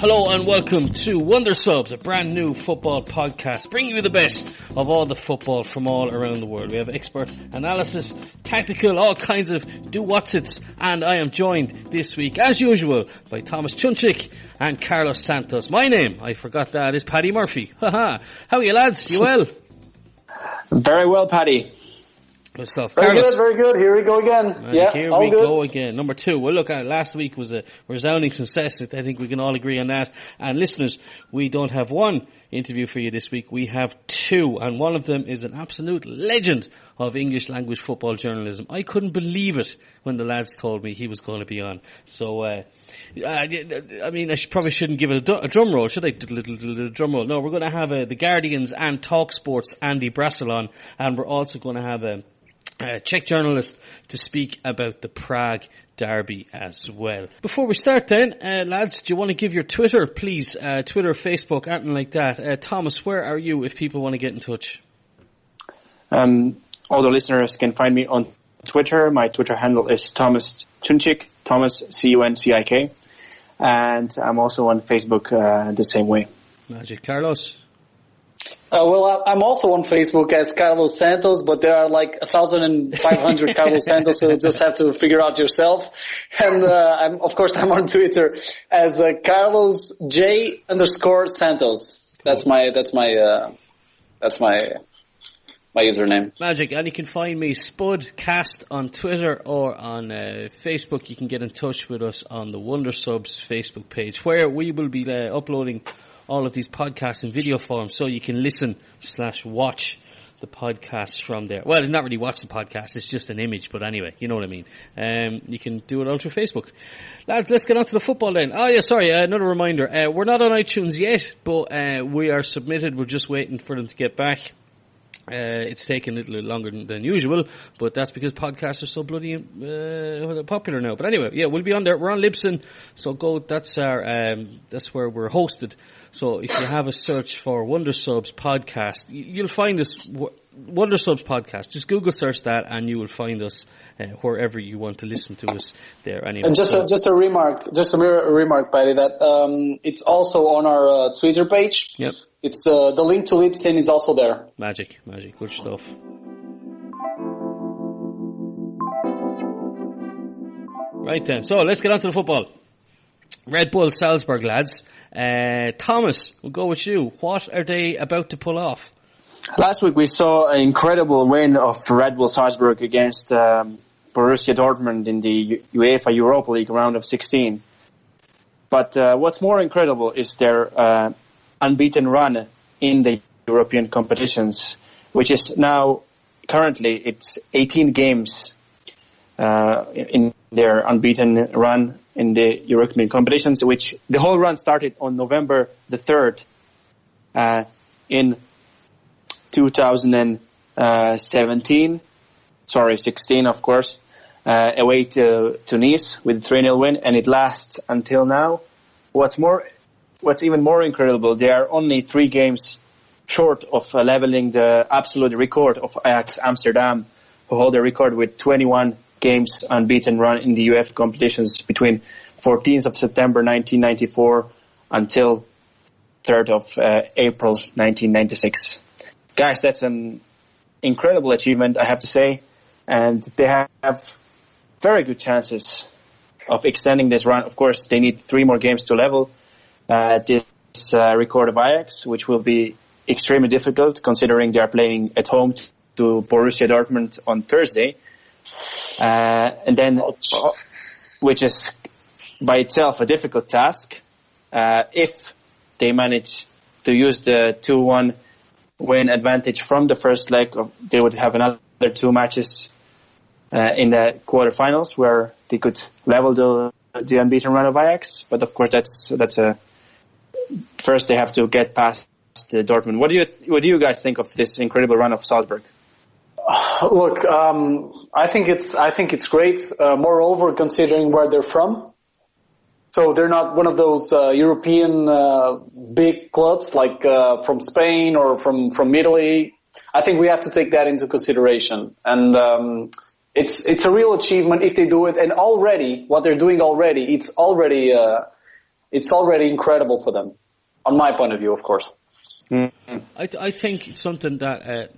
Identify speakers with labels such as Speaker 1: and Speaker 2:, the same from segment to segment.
Speaker 1: Hello and welcome to Wonder Subs, a brand new football podcast, bringing you the best of all the football from all around the world. We have expert analysis, tactical, all kinds of do-whatsits, and I am joined this week, as usual, by Tomas Cuncik and Carlos Santos. My name, I forgot that, is Paddy Murphy. Haha. How are you lads? You well?
Speaker 2: Very well, Paddy.
Speaker 1: Good stuff.
Speaker 3: Very good. Here we go again.
Speaker 1: Here we go again. Number 2. Well, look, last week was a resounding success. I think we can all agree on that. And listeners, we don't have one interview for you this week. We have 2. And one of them is an absolute legend of English language football journalism. I couldn't believe it when the lads told me he was going to be on. So, I mean, probably shouldn't give it a drum roll, should I? Drum roll. No, we're going to have the Guardian's and Talksport's Andy Brassell on. And we're also going to have a Czech journalist to speak about the Prague Derby as well. Before we start then, lads, do you want to give your Twitter, please? Twitter, Facebook, anything like that. Thomas, where are you if people want to get in touch?
Speaker 2: All the listeners can find me on Twitter. My Twitter handle is Tomas Cuncik, Thomas, C-U-N-C-I-K. And I'm also on Facebook the same way.
Speaker 1: Magic. Carlos?
Speaker 3: Well, I'm also on Facebook as Carlos Santos, but there are like 1,500 Carlos Santos, so you'll just have to figure out yourself. And I'm on Twitter as Carlos J_Santos. That's my username.
Speaker 1: Magic. And you can find me Spudcast on Twitter or on Facebook. You can get in touch with us on the Wonder Subs Facebook page, where we will be uploading all of these podcasts in video form, so you can listen/watch the podcasts from there. Well, not really watch the podcast, it's just an image, but anyway, you know what I mean. You can do it all through Facebook. Lads, let's get on to the football then. Oh yeah, sorry, another reminder. We're not on iTunes yet, but we are submitted. We're just waiting for them to get back. It's taken a little longer than usual, but that's because podcasts are so bloody popular now. But anyway, yeah, we'll be on there. We're on Libsyn, so go. That's where we're hosted. So if you have a search for Wonder Subs podcast, you'll find us. Wonder Subs podcast. Just Google search that, and you will find us wherever you want to listen to us there. Anyway,
Speaker 3: and just a remark, Paddy, that it's also on our Twitter page.
Speaker 1: Yep.
Speaker 3: It's the link to Libsyn is also there.
Speaker 1: Magic, good stuff. Right then, so let's get on to the football. Red Bull Salzburg, lads. Thomas, we'll go with you. What are they about to pull off?
Speaker 2: Last week we saw an incredible win of Red Bull Salzburg against Borussia Dortmund in the UEFA Europa League round of 16. But what's more incredible is their unbeaten run in the European competitions, which is now currently it's 18 games in their unbeaten run in the European competitions, which the whole run started on November the 3rd in 16 of course, away to Nice with a 3-0 win, and it lasts until now. What's even more incredible, they are only 3 games short of leveling the absolute record of Ajax Amsterdam, who hold a record with 21 games unbeaten run in the UEFA competitions between 14th of September 1994 until 3rd of April 1996. Guys, that's an incredible achievement, I have to say, and they have very good chances of extending this run. Of course, they need 3 more games to level this record of Ajax, which will be extremely difficult considering they are playing at home to Borussia Dortmund on Thursday. And then, which is by itself a difficult task. If they manage to use the 2-1 win advantage from the first leg, they would have another 2 matches in the quarterfinals where they could level the unbeaten run of Ajax. But of course, that's first they have to get past the Dortmund. What do you guys think of this incredible run of Salzburg?
Speaker 3: Look, I think it's great. Moreover, considering where they're from, so they're not one of those European big clubs like from Spain or from Italy. I think we have to take that into consideration, and it's a real achievement if they do it. And already, what they're doing already, it's already it's already incredible for them, on my point of view, of course.
Speaker 2: Mm-hmm.
Speaker 1: I think something that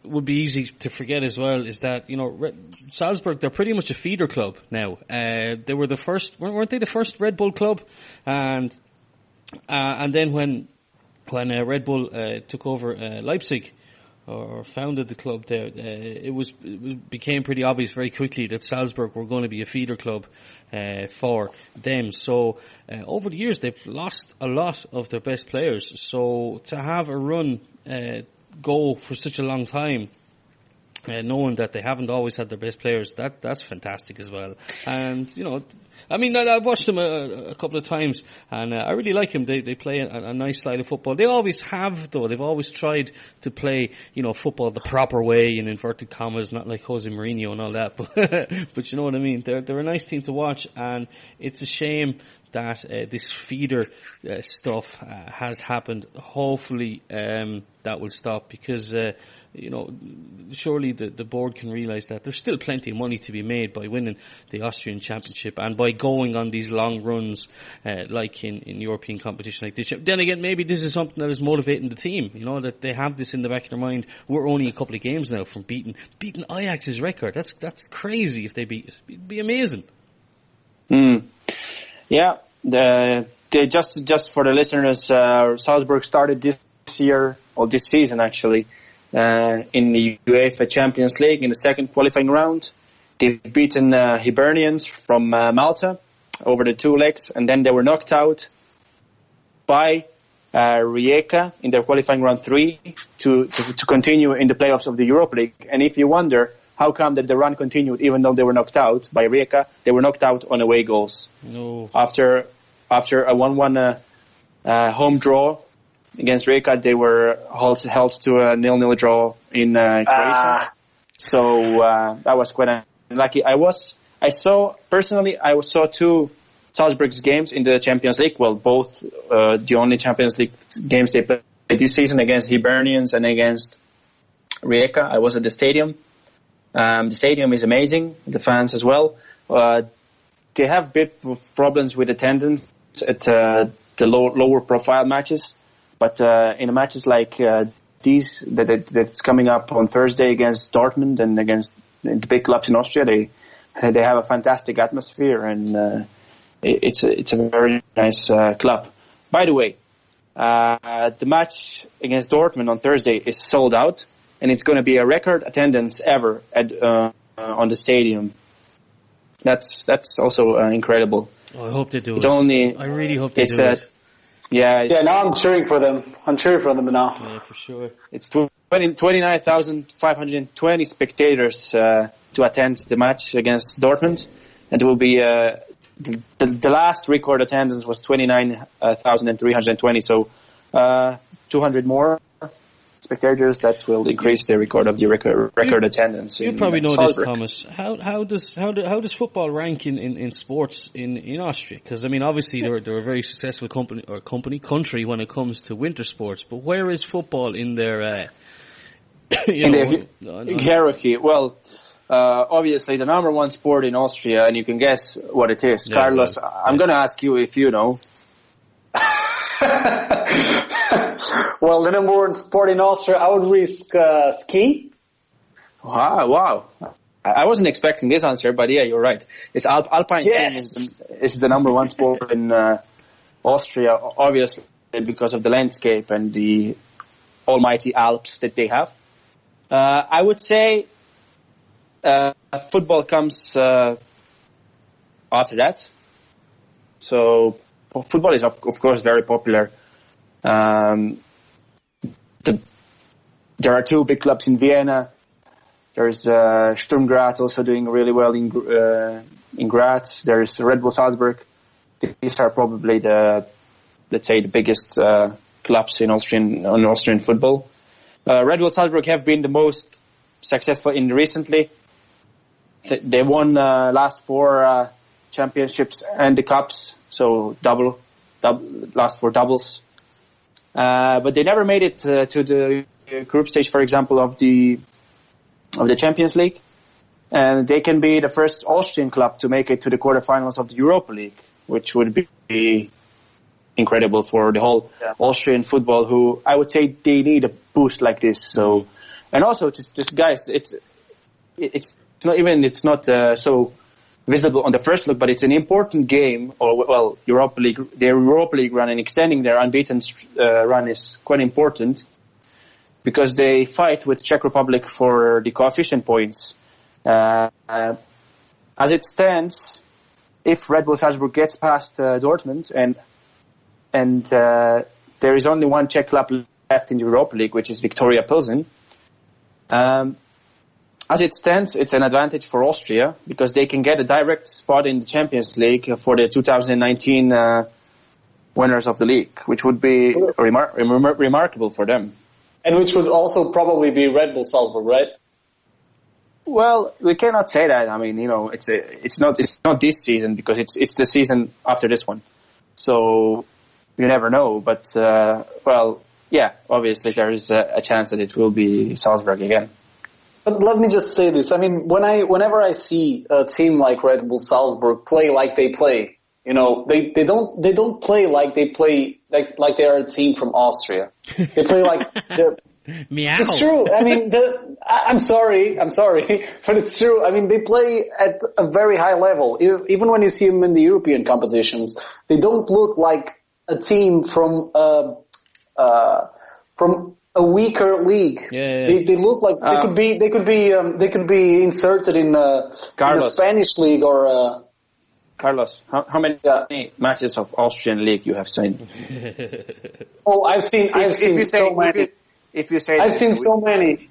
Speaker 1: would be easy to forget as well is that, Salzburg, they're pretty much a feeder club now. They were the first, weren't they the first Red Bull club? And then when Red Bull took over Leipzig, or founded the club there, it became pretty obvious very quickly that Salzburg were going to be a feeder club for them. So over the years they've lost a lot of their best players. So to have a run go for such a long time, knowing that they haven't always had their best players, that's fantastic as well. And I've watched them a couple of times, and I really like them. They play a nice style of football. They always have, though. They've always tried to play, football the proper way, in inverted commas, not like Jose Mourinho and all that. But you know what I mean. They're a nice team to watch, and it's a shame that this feeder stuff has happened. Hopefully that will stop, because surely the board can realise that there's still plenty of money to be made by winning the Austrian Championship and by going on these long runs like in European competition like this. Then again, maybe this is something that is motivating the team, that they have this in the back of their mind. We're only a couple of games now from beating Ajax's record. That's crazy if they beat it. It'd be amazing.
Speaker 2: Yeah, just for the listeners, Salzburg started this season actually, in the UEFA Champions League in the second qualifying round. They've beaten Hibernians from Malta over the 2 legs, and then they were knocked out by Rijeka in their qualifying round 3 to continue in the playoffs of the Europa League. And if you wonder how come that the run continued even though they were knocked out by Rijeka, they were knocked out on away goals.
Speaker 1: No.
Speaker 2: After a 1-1 home draw against Rijeka, they were held to a 0-0 draw in Croatia. So that was quite unlucky. I saw 2 Salzburg's games in the Champions League. Well, both the only Champions League games they played this season, against Hibernians and against Rijeka. I was at the stadium. The stadium is amazing. The fans as well. They have a bit of problems with attendance at the lower profile matches. But in the matches like these that's coming up on Thursday against Dortmund and against the big clubs in Austria, they have a fantastic atmosphere, and it's a very nice club. By the way, the match against Dortmund on Thursday is sold out, and it's going to be a record attendance ever on the stadium. That's also incredible.
Speaker 1: Oh, I hope they do. I really hope they do it.
Speaker 2: Yeah,
Speaker 3: now I'm cheering for them. I'm cheering for them now.
Speaker 1: Yeah, for sure.
Speaker 2: It's 29,520 spectators to attend the match against Dortmund, and it will be the last record attendance was 29,320. So 200 more spectators, that will increase the record of the record attendance.
Speaker 1: You probably know Salzburg. This, Thomas. How does football rank in sports in Austria? Because obviously they're a very successful country when it comes to winter sports. But where is football in their
Speaker 2: hierarchy? Well, obviously the number one sport in Austria, and you can guess what it is. Yeah, Carlos, I'm going to ask you if you know.
Speaker 3: Well, the number one sport in Austria, I would risk ski.
Speaker 2: Wow. I wasn't expecting this answer, but yeah, you're right. It's alpine skiing is the number one sport in Austria, obviously because of the landscape and the almighty Alps that they have. I would say football comes after that. So football is of course very popular. There are 2 big clubs in Vienna. There's Sturm Graz also doing really well in Graz. There's Red Bull Salzburg. These are probably the biggest clubs in Austrian football. Red Bull Salzburg have been the most successful recently. They won last 4 championships and the cups, so double last 4 doubles. But they never made it to the group stage, for example, of the Champions League. And they can be the first Austrian club to make it to the quarterfinals of the Europa League. which would be incredible for the whole Austrian football, who I would say they need a boost like this. So, and also just guys, it's not so visible on the first look, but it's an important game, or Europa League, their Europa League run, and extending their unbeaten run is quite important because they fight with Czech Republic for the coefficient points. As it stands, if Red Bull Salzburg gets past Dortmund and there is only one Czech club left in the Europa League, which is Victoria Pilsen. As it stands, it's an advantage for Austria because they can get a direct spot in the Champions League for the 2019 winners of the league, which would be remarkable for them.
Speaker 3: And which would also probably be Red Bull Salzburg, right?
Speaker 2: Well, we cannot say that. I mean, it's not this season because it's the season after this one. So you never know. But obviously there is a chance that it will be Salzburg again.
Speaker 3: But let me just say this. I mean, whenever I see a team like Red Bull Salzburg play like they play, they don't play like they play like they are a team from Austria. They play like they're.
Speaker 1: Meow.
Speaker 3: It's true. I mean, I'm sorry, but it's true. I mean, they play at a very high level. Even when you see them in the European competitions, they don't look like a team from a weaker league.
Speaker 2: Yeah.
Speaker 3: They look like they could be inserted in a Spanish league or.
Speaker 2: Carlos, how many matches of Austrian league you have seen?
Speaker 3: I've seen so many.
Speaker 2: If you say
Speaker 3: I've seen so many,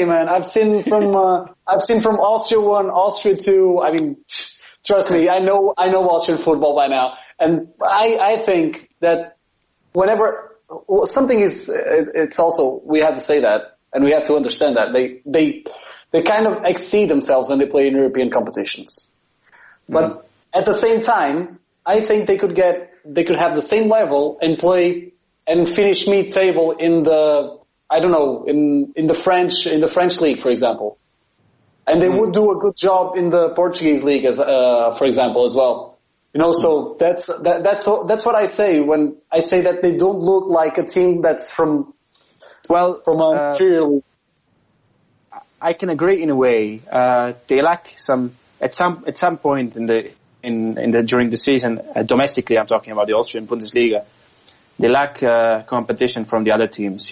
Speaker 3: man. I've seen from Austria 1, Austria 2. I mean, trust me, I know Austrian football by now. And I think that whenever something is, it's also, we have to say that, and we have to understand that they kind of exceed themselves when they play in European competitions. But at the same time, I think they could have the same level and play and finish mid-table in the, I don't know, in the French league, for example. And they would do a good job in the Portuguese league, for example, as well. So that's what I say when I say that they don't look like a team that's from a inferior league.
Speaker 2: I can agree in a way. They lack at some point during the season, domestically, I'm talking about the Austrian Bundesliga. They lack competition from the other teams,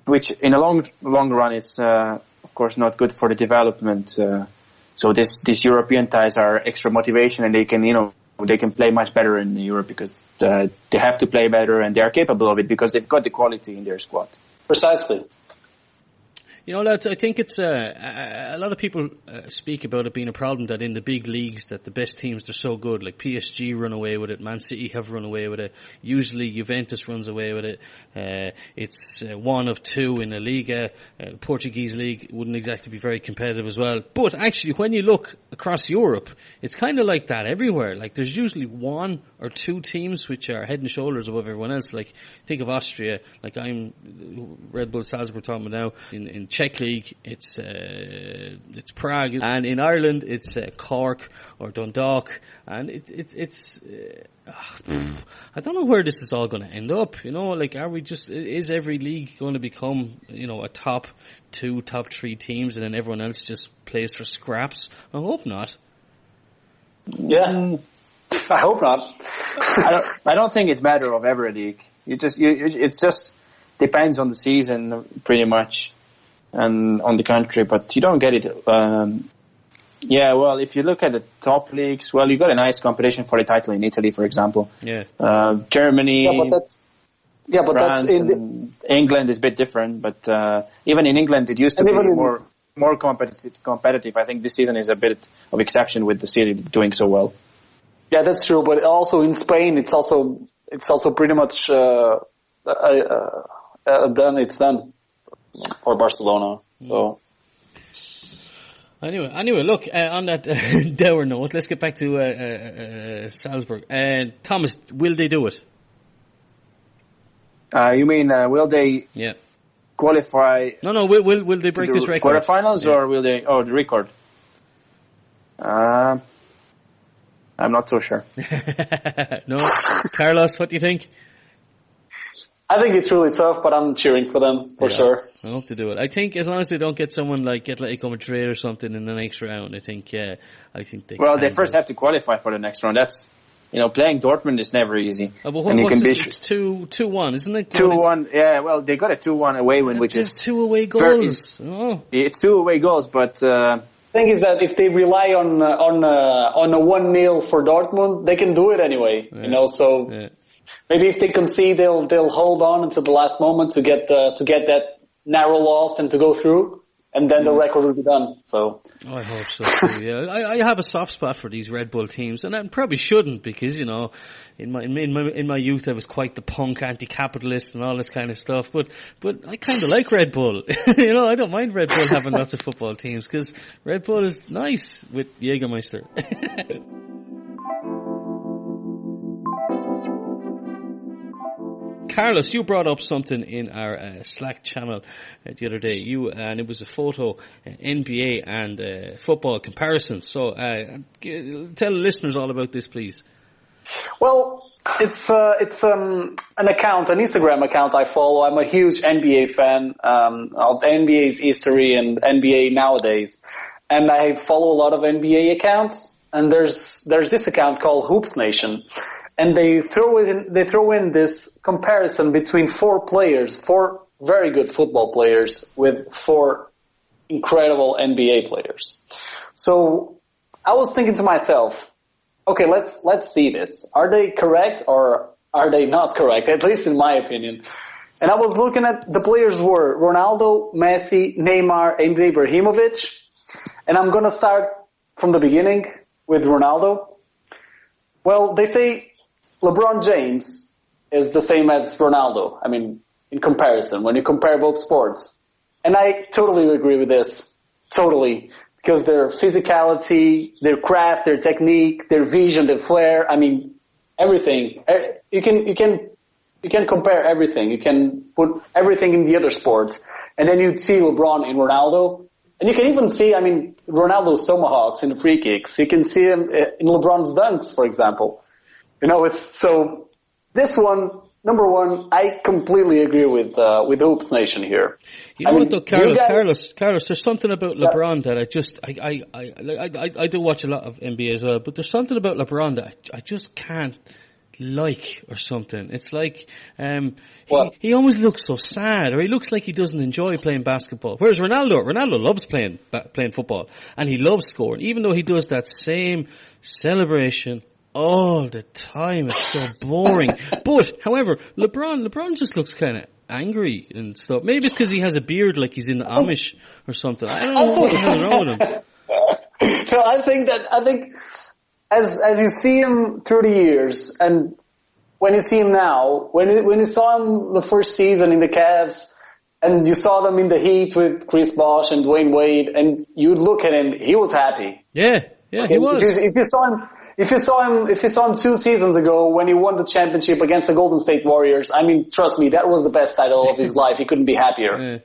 Speaker 2: which in a long run is of course not good for the development. So these European ties are extra motivation, and they can play much better in Europe because they have to play better, and they are capable of it because they've got the quality in their squad.
Speaker 3: Precisely.
Speaker 1: Lads, I think it's a lot of people speak about it being a problem that in the big leagues that the best teams, they're so good. Like PSG run away with it, Man City have run away with it. Usually Juventus runs away with it. It's one of two in the Liga. The Portuguese league wouldn't exactly be very competitive as well. But actually, when you look across Europe, it's kind of like that everywhere. Like there's usually one or two teams which are head and shoulders above everyone else. Like think of Austria. Like I'm Red Bull Salzburg talking about now in Czech league, it's Prague, and in Ireland it's Cork or Dundalk, and it's I don't know where this is all going to end up. Is every league going to become a top 2, top 3 teams, and then everyone else just plays for scraps? I hope not.
Speaker 3: Yeah, I hope not.
Speaker 2: I don't think it's a matter of every league. It just depends on the season pretty much. And on the country, but you don't get it. If you look at the top leagues, you got a nice competition for the title in Italy, for example.
Speaker 1: Yeah.
Speaker 2: Germany.
Speaker 3: But
Speaker 2: France, and England is a bit different, but even in England it used to be more competitive. I think this season is a bit of exception with the City doing so well.
Speaker 3: Yeah, that's true. But also in Spain, it's also pretty much done. It's done. For Barcelona. So
Speaker 1: anyway, look, on that dour note, let's get back to Salzburg. Thomas, will they do it?
Speaker 2: You mean will they qualify?
Speaker 1: No, will they break this record?
Speaker 2: Quarterfinals or will they? Oh, the record. I'm not so sure.
Speaker 1: No, Carlos, what do you think?
Speaker 3: I think it's really tough, but I'm cheering for them for sure.
Speaker 1: I hope to do it. I think as long as they don't get someone like Atletico Madrid or something in the next round, I think they.
Speaker 2: Well, they first have to qualify for the next round. That's, playing Dortmund is never easy.
Speaker 1: But it's 2-1, isn't it?
Speaker 2: 2-1. Yeah. Well, they got a 2-1 away win, which is
Speaker 1: 2 away goals.
Speaker 2: It's 2 away goals, but.
Speaker 3: The thing is that if they rely on a 1-0 for Dortmund, they can do it anyway.
Speaker 1: Yeah.
Speaker 3: Maybe if they concede, they'll hold on until the last moment to get that narrow loss and to go through, and then the record will be done. So
Speaker 1: I hope so too. Yeah, I have a soft spot for these Red Bull teams, and I probably shouldn't because in my youth I was quite the punk anti-capitalist and all this kind of stuff. But I kind of like Red Bull. I don't mind Red Bull having lots of football teams because Red Bull is nice with Jägermeister. Carlos, you brought up something in our Slack channel the other day. And it was a photo, NBA and football comparisons. So tell the listeners all about this, please.
Speaker 3: Well, it's an account, an Instagram account I follow. I'm a huge NBA fan of NBA's history and NBA nowadays, and I follow a lot of NBA accounts. And there's this account called Hoops Nation. And they throw in this comparison between 4 very good football players with 4 incredible NBA players. So I was thinking to myself, okay, let's see this. Are they correct or are they not correct? At least in my opinion. And I was looking at the players were Ronaldo, Messi, Neymar, and Ibrahimovic. And I'm gonna start from the beginning with Ronaldo. Well, they say LeBron James is the same as Ronaldo. I mean, in comparison, when you compare both sports. And I totally agree with this. Totally. Because their physicality, their craft, their technique, their vision, their flair, I mean, everything. You can compare everything. You can put everything in the other sport. And then you'd see LeBron in Ronaldo. And you can even see, I mean, Ronaldo's tomahawks in the free kicks. You can see him in LeBron's dunks, for example. So this one, number one, I completely agree with Hoops Nation here.
Speaker 1: What though, Carlos, there's something about LeBron that I do watch a lot of NBA as well, but there's something about LeBron that I just can't like or something. It's like, he always looks so sad, or he looks like he doesn't enjoy playing basketball. Whereas Ronaldo loves playing football, and he loves scoring, even though he does that same celebration all the time. It's so boring. But, however, LeBron just looks kind of angry and stuff. Maybe it's because he has a beard like he's in the Amish or something. I don't know what the hell's wrong with him.
Speaker 3: So I think as you see him through the years, and when you see him now, when you saw him the first season in the Cavs, and you saw them in the Heat with Chris Bosh and Dwayne Wade, and you'd look at him, he was happy.
Speaker 1: Yeah, okay, he was.
Speaker 3: If you saw him 2 seasons ago when he won the championship against the Golden State Warriors, I mean, trust me, that was the best title of his life. He couldn't be happier.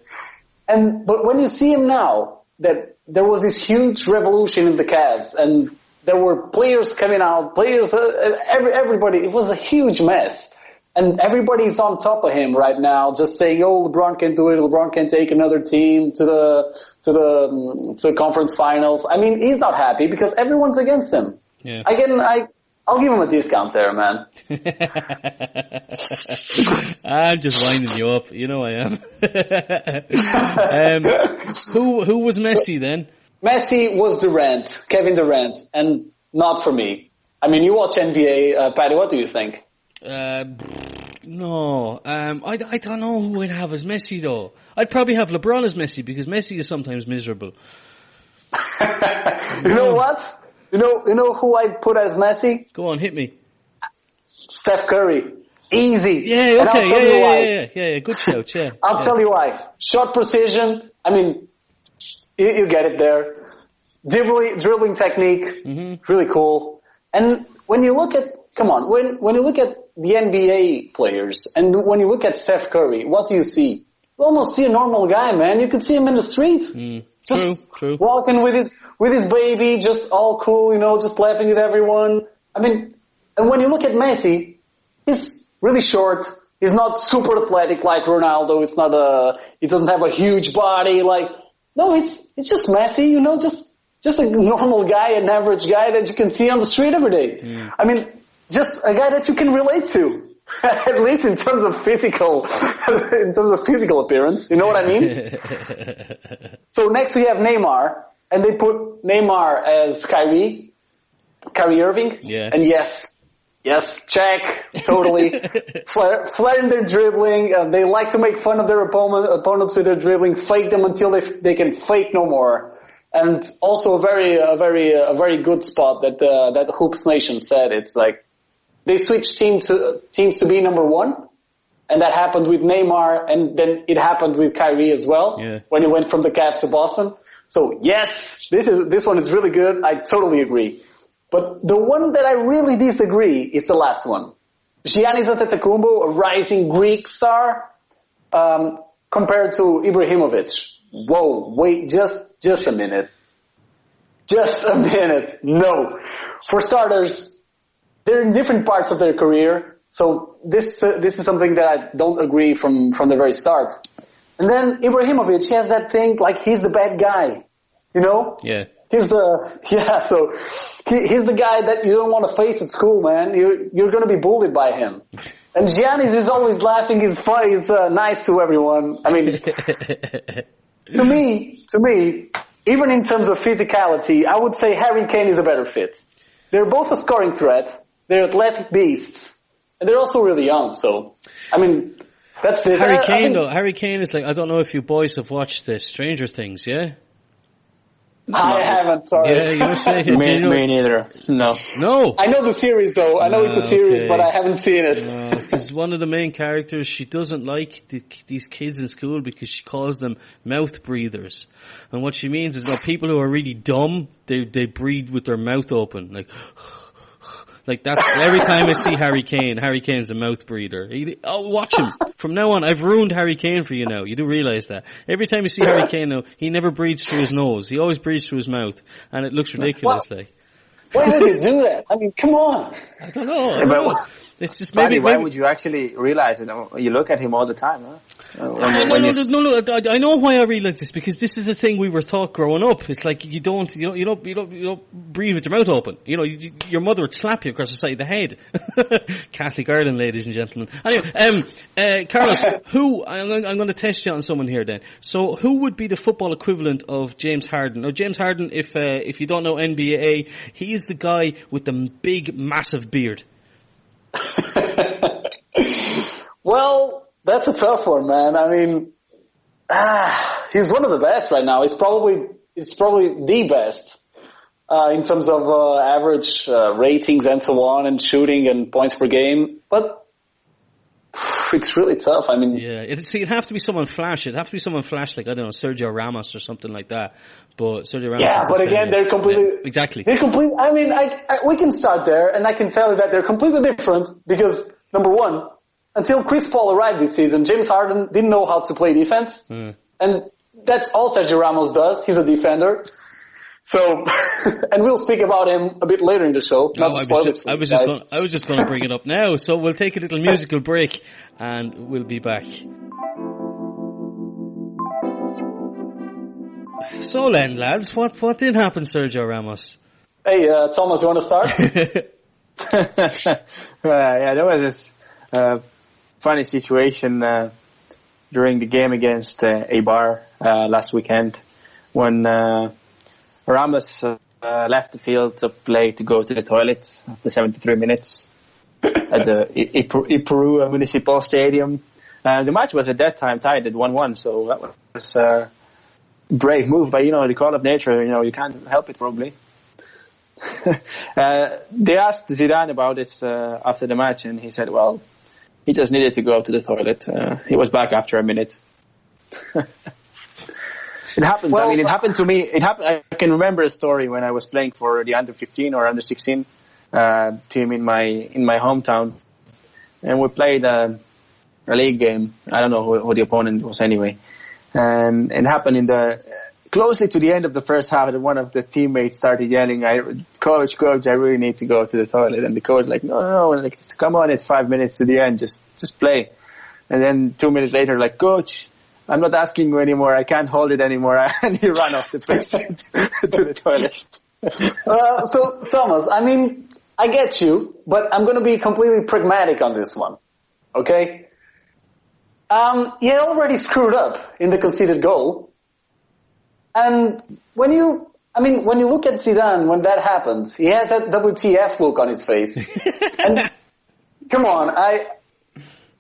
Speaker 3: Yeah. But when you see him now, that there was this huge revolution in the Cavs, and there were players coming out, everybody, it was a huge mess. And everybody's on top of him right now, just saying, "Oh, LeBron can do it. LeBron can take another team to the conference finals." I mean, he's not happy because everyone's against him.
Speaker 1: Yeah.
Speaker 3: I'll give him a discount there, man.
Speaker 1: I'm just winding you up. You know I am. Who was Messi then?
Speaker 3: Messi was Kevin Durant, and not for me. I mean, you watch NBA, Paddy. What do you think?
Speaker 1: No. I don't know who I'd have as Messi though. I'd probably have LeBron as Messi because Messi is sometimes miserable.
Speaker 3: You know what? You know who I'd put as Messi?
Speaker 1: Go on, hit me.
Speaker 3: Steph Curry. Easy.
Speaker 1: Yeah, okay.
Speaker 3: And I'll tell you why.
Speaker 1: Yeah. Good shout, yeah.
Speaker 3: I'll tell you why. Shot precision. I mean, you get it there. Dribbling technique. Mm-hmm. Really cool. And when you look at, when you look at the NBA players and when you look at Steph Curry, what do you see? You almost see a normal guy, man. You could see him in the street. Just
Speaker 1: True.
Speaker 3: walking with his baby, just all cool, just laughing with everyone. I mean, and when you look at Messi, he's really short. He's not super athletic like Ronaldo. He doesn't have a huge body. No, it's just Messi, just a normal guy, an average guy that you can see on the street every day.
Speaker 1: Mm.
Speaker 3: I mean, just a guy that you can relate to. At least in terms of physical appearance. You know what I mean? So next we have Neymar, and they put Neymar as Kyrie Irving.
Speaker 1: Yeah.
Speaker 3: And yes, Czech, totally. Flaring their dribbling. They like to make fun of their opponents with their dribbling, fake them until they can fake no more. And also a very good spot that Hoops Nation said. It's like, they switched teams to be number one, and that happened with Neymar, and then it happened with Kyrie as well, when he went from the Cavs to Boston. So yes, this one is really good. I totally agree. But the one that I really disagree is the last one. Giannis Antetokounmpo, a rising Greek star, compared to Ibrahimovic. Whoa, wait, just a minute. Just a minute. No. For starters, they're in different parts of their career, so this is something that I don't agree from the very start. And then Ibrahimovic has that thing like he's the bad guy,
Speaker 1: Yeah.
Speaker 3: He's the guy that you don't want to face at school, man. You're going to be bullied by him. And Giannis is always laughing. He's funny. He's nice to everyone. I mean, to me, even in terms of physicality, I would say Harry Kane is a better fit. They're both a scoring threat. They're athletic beasts, and they're also really young. So, I mean, that's this.
Speaker 1: Harry Kane is like, I don't know if you boys have watched the Stranger Things, yeah?
Speaker 3: I haven't, sorry.
Speaker 1: Yeah, you must say it.
Speaker 2: Me neither. No.
Speaker 3: I know the series, though. I know it's a series, but I haven't seen it.
Speaker 1: Because one of the main characters, she doesn't like these kids in school because she calls them mouth breathers. And what she means is that people who are really dumb, they breathe with their mouth open, like that. Every time I see Harry Kane's a mouth breather. Watch him. From now on, I've ruined Harry Kane for you now. You do realize that. Every time you see Harry Kane now, he never breathes through his nose. He always breathes through his mouth. And it looks ridiculous,
Speaker 3: Why would you do that? I mean, come on.
Speaker 1: I don't know. It's just maybe.
Speaker 2: Why would you actually realize it? You look at him all the time, huh?
Speaker 1: No. I know why I realize this, because this is the thing we were taught growing up. It's like you don't breathe with your mouth open. Your mother would slap you across the side of the head. Catholic Ireland, ladies and gentlemen. Anyway, Carlos, I'm going to test you on someone here then. So, who would be the football equivalent of James Harden? Now, James Harden, if you don't know NBA, he is the guy with the big, massive beard.
Speaker 3: Well, that's a tough one, man. I mean, he's one of the best right now. It's probably the best in terms of average ratings and so on, and shooting and points per game. But it's really tough. I mean,
Speaker 1: it'd have to be someone flash. It'd have to be someone flash, like, I don't know, Sergio Ramos or something like that. But Sergio Ramos.
Speaker 3: Yeah, but again, they're completely
Speaker 1: exactly.
Speaker 3: They're completely. I mean, we can start there, and I can tell you that they're completely different because number one, until Chris Paul arrived this season, James Harden didn't know how to play defense, and that's all Sergio Ramos does. He's a defender. So, and we'll speak about him a bit later in the show.
Speaker 1: I was just going to bring it up now. So we'll take a little musical break, and we'll be back. So then, lads, what did happen, Sergio Ramos?
Speaker 3: Hey, Thomas, you want to start?
Speaker 2: There was this funny situation during the game against Eibar last weekend when Ramos left the field of play to go to the toilet after 73 minutes at the Iperu Municipal Stadium. The match was at that time tied at 1-1, so that was a brave move by, the call of nature. You can't help it probably. They asked Zidane about this after the match, and he said, well, he just needed to go to the toilet. He was back after a minute. It happens. Well, it happened to me. I can remember a story when I was playing for the under 15 or under 16 team in my hometown, and we played a league game. I don't know who the opponent was anyway, and it happened in the closely to the end of the first half, and one of the teammates started yelling, Coach, I really need to go to the toilet. And the coach like, no, like, come on, it's 5 minutes to the end, just play. And then 2 minutes later, like, Coach, I'm not asking you anymore, I can't hold it anymore. And he ran off the place to the toilet.
Speaker 3: So, Thomas, I mean, I get you, but I'm going to be completely pragmatic on this one. Okay? He had already screwed up in the conceded goal. And when you look at Zidane, when that happens, he has that WTF look on his face. And come on,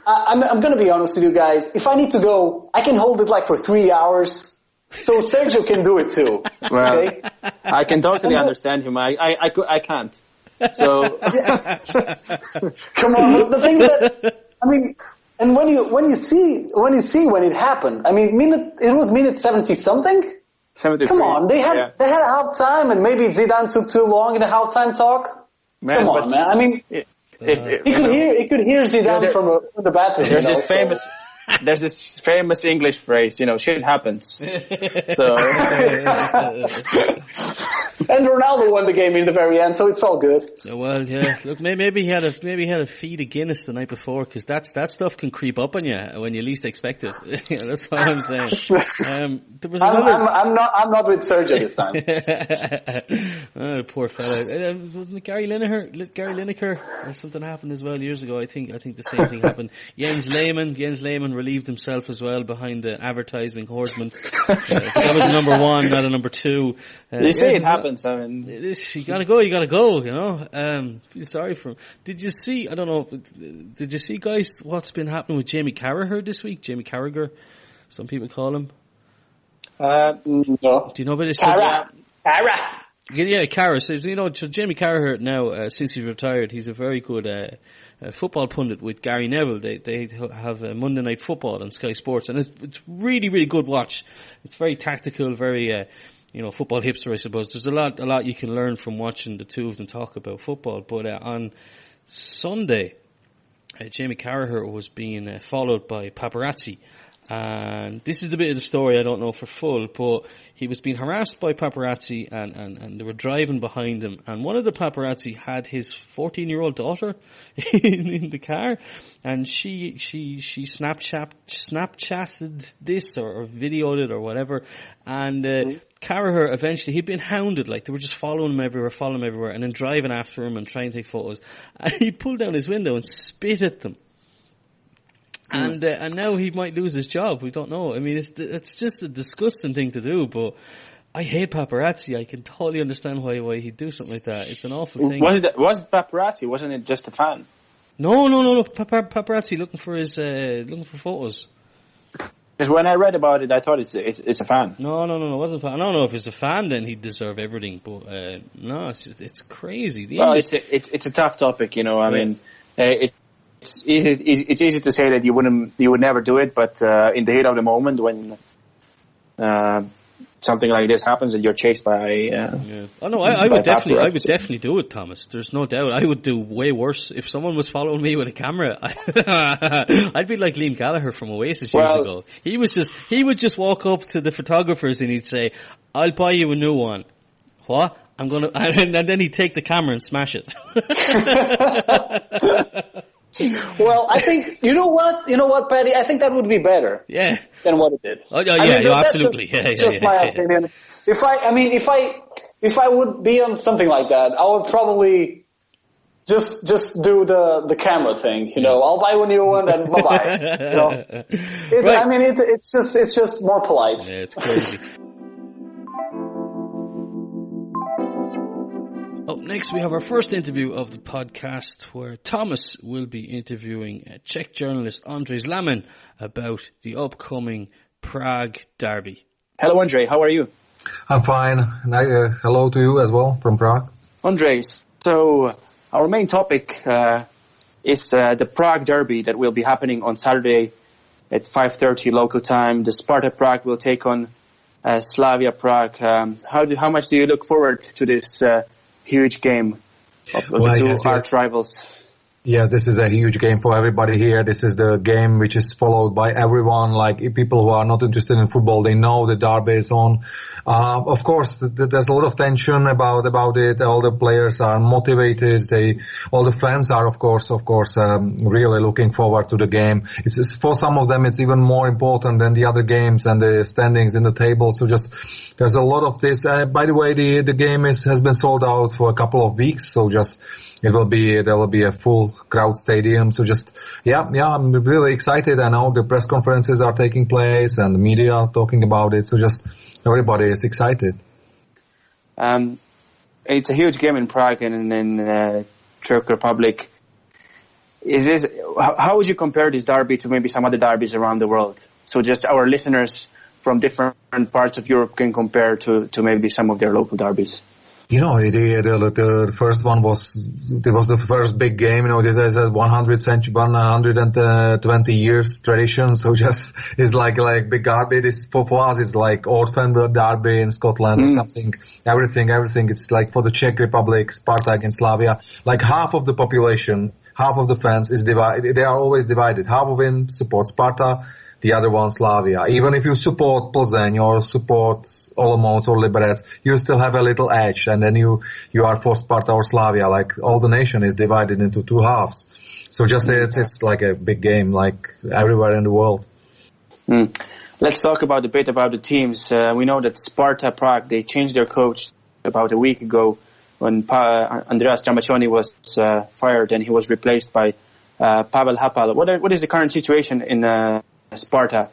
Speaker 3: I'm going to be honest with you guys. If I need to go, I can hold it like for 3 hours. So Sergio can do it too.
Speaker 2: Well,
Speaker 3: okay?
Speaker 2: I can totally understand him. I can't. So
Speaker 3: come on, the thing that and when you see when it happened, I mean, it was minute 70 something.
Speaker 2: 73.
Speaker 3: Come on, they had a half time, and maybe Zidane took too long in the halftime talk. Man, come on, man. I mean, he could hear Zidane from the bathroom.
Speaker 2: There's this famous English phrase, shit happens. So.
Speaker 3: And Ronaldo won the game in the very end, so it's all good.
Speaker 1: Well, yeah. Look, maybe he had a feed of Guinness the night before, because that stuff can creep up on you when you least expect it. That's what I'm saying. There was
Speaker 3: I'm not with Sergio this time.
Speaker 1: Oh, poor fella. Wasn't it Gary Lineker? Something happened as well years ago. I think the same thing happened. Jens Lehmann relieved himself as well behind the advertising horseman. That was a number 1, not a number 2.
Speaker 2: You say it happens. I mean,
Speaker 1: you gotta go. Feel sorry for him. Did you see? I don't know. Did you see, guys, what's been happening with Jamie Carragher this week? Jamie Carragher, some people call him.
Speaker 3: No.
Speaker 1: Do you know about this?
Speaker 3: Carra.
Speaker 1: Yeah, Carra. So, so Jamie Carragher now, since he's retired, he's a very good football pundit with Gary Neville. They have Monday Night Football on Sky Sports, and it's really, really good watch. It's very tactical, very football hipster, I suppose. There's a lot you can learn from watching the two of them talk about football. But on Sunday, Jamie Carragher was being followed by paparazzi. And this is the bit of the story I don't know for full, but he was being harassed by paparazzi and they were driving behind him. And one of the paparazzi had his 14-year-old daughter in the car, and she Snapchatted this or videoed it or whatever. And Carragher eventually, he'd been hounded, like they were just following him everywhere, and then driving after him and trying to take photos. And he pulled down his window and spit at them. And now he might lose his job. We don't know. I mean, it's just a disgusting thing to do. But I hate paparazzi. I can totally understand why he'd do something like that. It's an awful thing.
Speaker 2: Was it paparazzi? Wasn't it just a fan?
Speaker 1: No. Paparazzi looking for photos.
Speaker 2: Because when I read about it, I thought it's a fan.
Speaker 1: No, it wasn't a fan. I don't know if it's a fan, then he'd deserve everything. But no, it's crazy.
Speaker 2: It's a tough topic, I mean, It's easy to say that you would never do it, but in the heat of the moment, when something like this happens and you're chased by
Speaker 1: Oh no, I would definitely do it, Thomas. There's no doubt. I would do way worse if someone was following me with a camera. I'd be like Liam Gallagher from Oasis years ago. He would just walk up to the photographers and he'd say, "I'll buy you a new one." What? I'm gonna, and then he'd take the camera and smash it.
Speaker 3: Well, I think you know what, Paddy. I think that would be better.
Speaker 1: Yeah.
Speaker 3: Than what it did.
Speaker 1: Oh yeah, absolutely.
Speaker 3: Just my opinion. If I would be on something like that, I would probably just do the camera thing. I'll buy a new one and bye bye. Right. I mean, it's just more polite.
Speaker 1: Yeah, it's crazy. Up next, we have our first interview of the podcast, where Thomas will be interviewing Czech journalist Ondrej Zlamal about the upcoming Prague Derby.
Speaker 2: Hello, Ondrej. How are you?
Speaker 4: I'm fine. Hello to you as well from Prague.
Speaker 2: Ondrej, so our main topic is the Prague Derby that will be happening on Saturday at 5:30 local time. The Sparta Prague will take on Slavia Prague. How much do you look forward to this huge game of the two arch rivals?
Speaker 4: Yes, this is a huge game for everybody here. This is the game which is followed by everyone. Like if people who are not interested in football, they know the derby is on. Of course, there's a lot of tension about it. All the players are motivated. All the fans are, of course, really looking forward to the game. It's for some of them, it's even more important than the other games and the standings in the table. So there's a lot of this. By the way, the game has been sold out for a couple of weeks. So there will be a full crowd stadium. So I'm really excited. I know the press conferences are taking place and the media are talking about it. So everybody is excited.
Speaker 2: It's a huge game in Prague and in Czech Republic. How would you compare this derby to maybe some other derbies around the world? So just our listeners from different parts of Europe can compare to maybe some of their local derbies.
Speaker 4: The first one was the first big game. This is a 120 years tradition. So it's like big derby. This for us is like Orphan Derby in Scotland or something. Everything. It's like for the Czech Republic, Sparta against Slavia. Like half of the population, half of the fans is divided. They are always divided. Half of them support Sparta. The other one, Slavia. Even if you support Plzeň or support Olomouc or Liberec, you still have a little edge, and then you are for Sparta or Slavia. Like all the nation is divided into two halves. So it's like a big game, like everywhere in the world.
Speaker 2: Let's talk a bit about the teams. We know that Sparta Prague, they changed their coach about a week ago when Andreas Tramaccioni was fired, and he was replaced by Pavel Hapal. What is the current situation in Sparta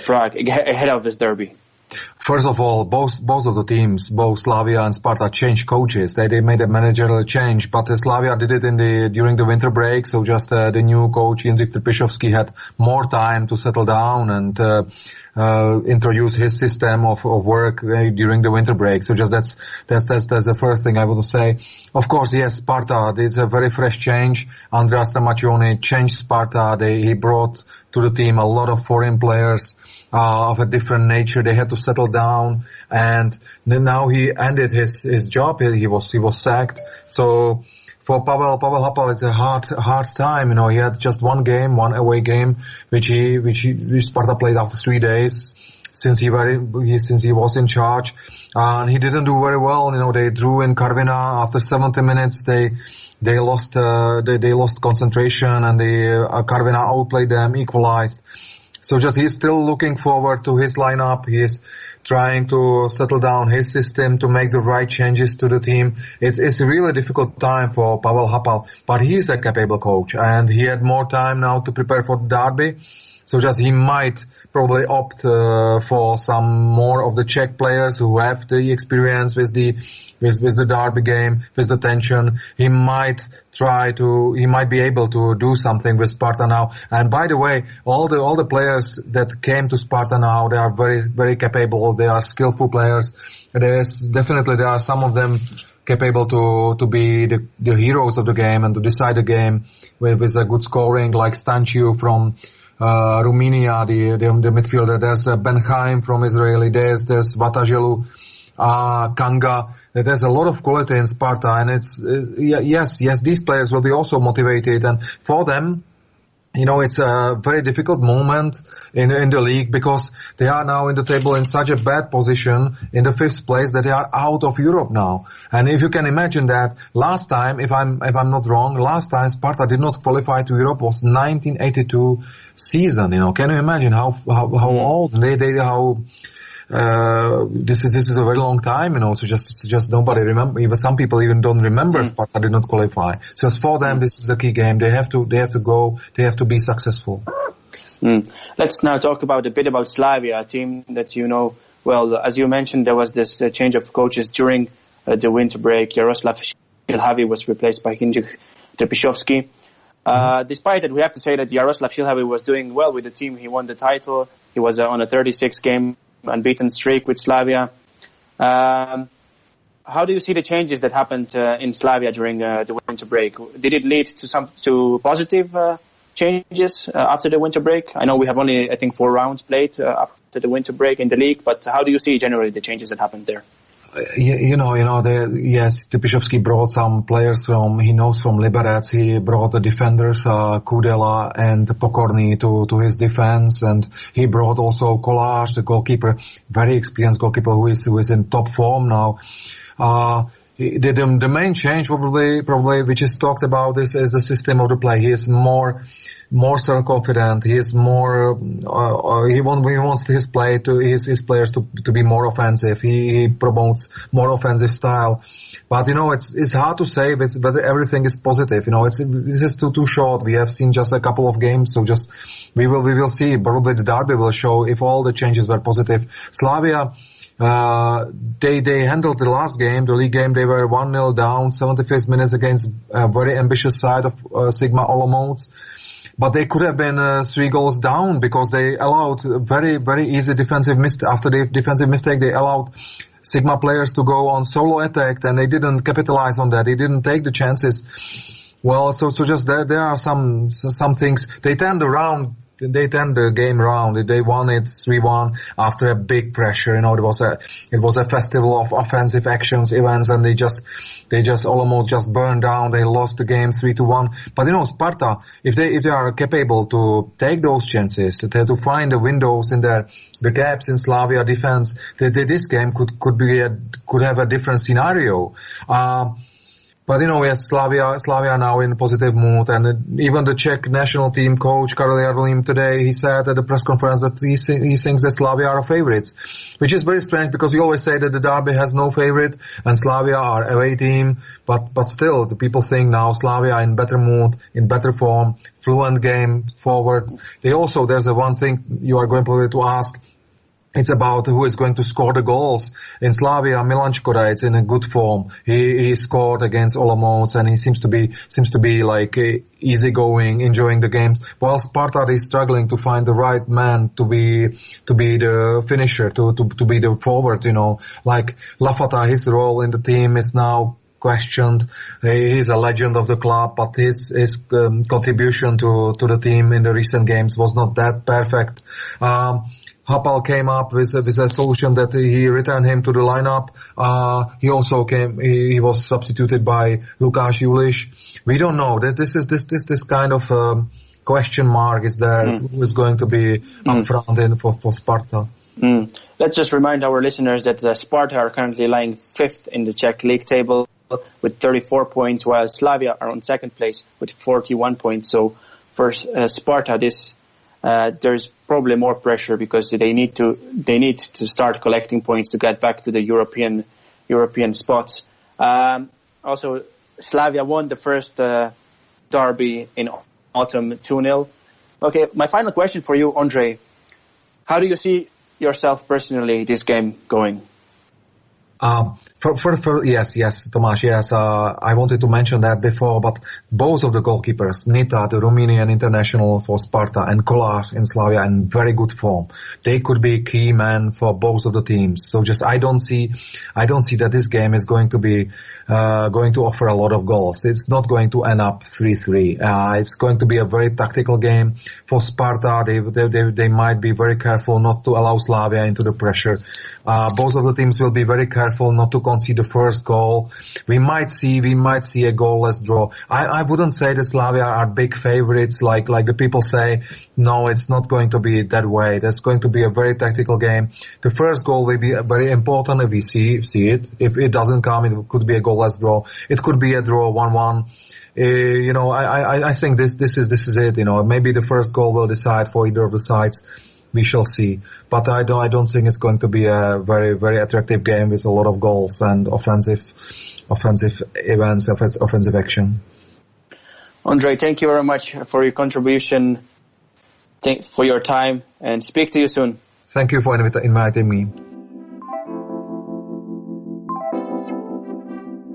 Speaker 2: Prague ahead of this derby?
Speaker 4: First of all, both of the teams, both Slavia and Sparta, changed coaches. They made a managerial change, but Slavia did it during the winter break. So the new coach Jindřich Trpišovský had more time to settle down and introduce his system of work during the winter break. So that's the first thing I would say. Of course, yes, Sparta, it's a very fresh change. Andreas Tramaccioni changed Sparta. He brought to the team a lot of foreign players of a different nature. They had to settle down, and then now he ended his job. He was sacked. So for Pavel Hapal, it's a hard time. He had just one away game, which Sparta played after 3 days since he was in charge, and he didn't do very well. They drew in Karviná after 70 minutes. They lost concentration, and Karviná outplayed them, equalized. So he's still looking forward to his lineup. He is trying to settle down his system to make the right changes to the team. It's a really difficult time for Pavel Hapal, but he's a capable coach, and he had more time now to prepare for the derby. So he might probably opt for some more of the Czech players who have the experience with the derby game, with the tension. He might be able to do something with Sparta now. And by the way, all the players that came to Sparta now, they are very, very capable. They are skillful players. There are some of them capable to be the heroes of the game and to decide the game with a good scoring, like Stanciu from Romania, the midfielder. There's Ben Chaim from Israeli. There's Vatajelu, Kanga. There's a lot of quality in Sparta, and yes, these players will be also motivated, and for them, it's a very difficult moment in the league because they are now in the table in such a bad position in the 5th place that they are out of Europe now. And if you can imagine that last time, if I'm not wrong, last time Sparta did not qualify to Europe was 1982 season. Can you imagine how old this is a very long time, so just nobody remember, even some people even don't remember Sparta did not qualify. So for them, this is the key game. They have to go, they have to be successful.
Speaker 2: Let's now talk a bit about Slavia, a team that well. As you mentioned, there was this change of coaches during the winter break. Jaroslav Šilhavý was replaced by Jindřich Trpišovský. Despite that, we have to say that Jaroslav Šilhavý was doing well with the team. He won the title. He was on a 36-game unbeaten streak with Slavia. How do you see the changes that happened in Slavia during the winter break? Did it lead to positive changes after the winter break? I know we have only, I think, 4 rounds played after the winter break in the league, but how do you see generally the changes that happened there?
Speaker 4: Typišovský brought some players he knows from Liberec. He brought the defenders, Kudela and Pokorny to his defense, and he brought also Kolář, the goalkeeper, very experienced goalkeeper who is in top form now. The main change probably which is talked about is the system of the play. He is more self-confident. He is more he wants his players to be more offensive. He promotes more offensive style. But it's hard to say whether everything is positive. This is too short. We have seen just a couple of games, so just we will see. Probably the derby will show if all the changes were positive. Slavia, they handled the last game, the league game. They were 1-0 down, 75th minutes against a very ambitious side of Sigma Olomouc. But they could have been 3 goals down because they allowed very, very easy defensive mistake. After the defensive mistake, they allowed Sigma players to go on solo attack, and they didn't capitalize on that. They didn't take the chances. Well, so just there are some things. They turned the game around. They won it 3-1 after a big pressure. It was a festival of offensive actions, events, and they just almost just burned down. They lost the game 3-1. But Sparta, if they are capable to take those chances, to find the windows in the gaps in Slavia defense, this game could have a different scenario. But yes, Slavia now in a positive mood, and even the Czech national team coach Karel Jarolím today, he said at the press conference that he thinks that Slavia are favorites, which is very strange because we always say that the derby has no favorite and Slavia are away team, but still the people think now Slavia in better mood, in better form, fluent game forward. There's one thing you are going to ask. It's about who is going to score the goals. In Slavia, Milan Škoda is in a good form. He scored against Olomouc, and he seems to be like easygoing, enjoying the games. While Sparta is struggling to find the right man to be the finisher, to be the forward. Like Lafata, his role in the team is now questioned. He's a legend of the club, but his contribution to the team in the recent games was not that perfect. Hapal came up with a solution that he returned him to the lineup. He also he was substituted by Lukáš Juliš. We don't know. This kind of question mark is there. Who is going to be up front for Sparta?
Speaker 2: Let's just remind our listeners that Sparta are currently lying 5th in the Czech league table with 34 points, while Slavia are on 2nd place with 41 points. So for Sparta, there's probably more pressure because they need to start collecting points to get back to the European spots. Also, Slavia won the first derby in autumn 2-0. Okay, my final question for you, Ondrej. How do you see yourself personally this game going? Yes, Tomas, yes. I wanted to mention that before, but both of the goalkeepers, Nita, the Romanian international for Sparta, and Kolář in Slavia, in very good form. They could be key men for both of the teams. So I don't see that this game is going to be going to offer a lot of goals. It's not going to end up 3-3. It's going to be a very tactical game for Sparta. They might be very careful not to allow Slavia into the pressure. Both of the teams will be very careful not to concede the first goal. We might see a goalless draw. I wouldn't say that Slavia are big favorites like the people say. No, it's not going to be that way. That's going to be a very tactical game. The first goal will be very important if we see it. If it doesn't come, it could be a goalless draw. It could be a draw 1-1. I think this is it. Maybe the first goal will decide for either of the sides. We shall see, but I don't think it's going to be a very, very attractive game with a lot of goals and offensive events, offensive action. Ondrej, thank you very much for your contribution, for your time, and speak to you soon.
Speaker 4: Thank you for inviting me.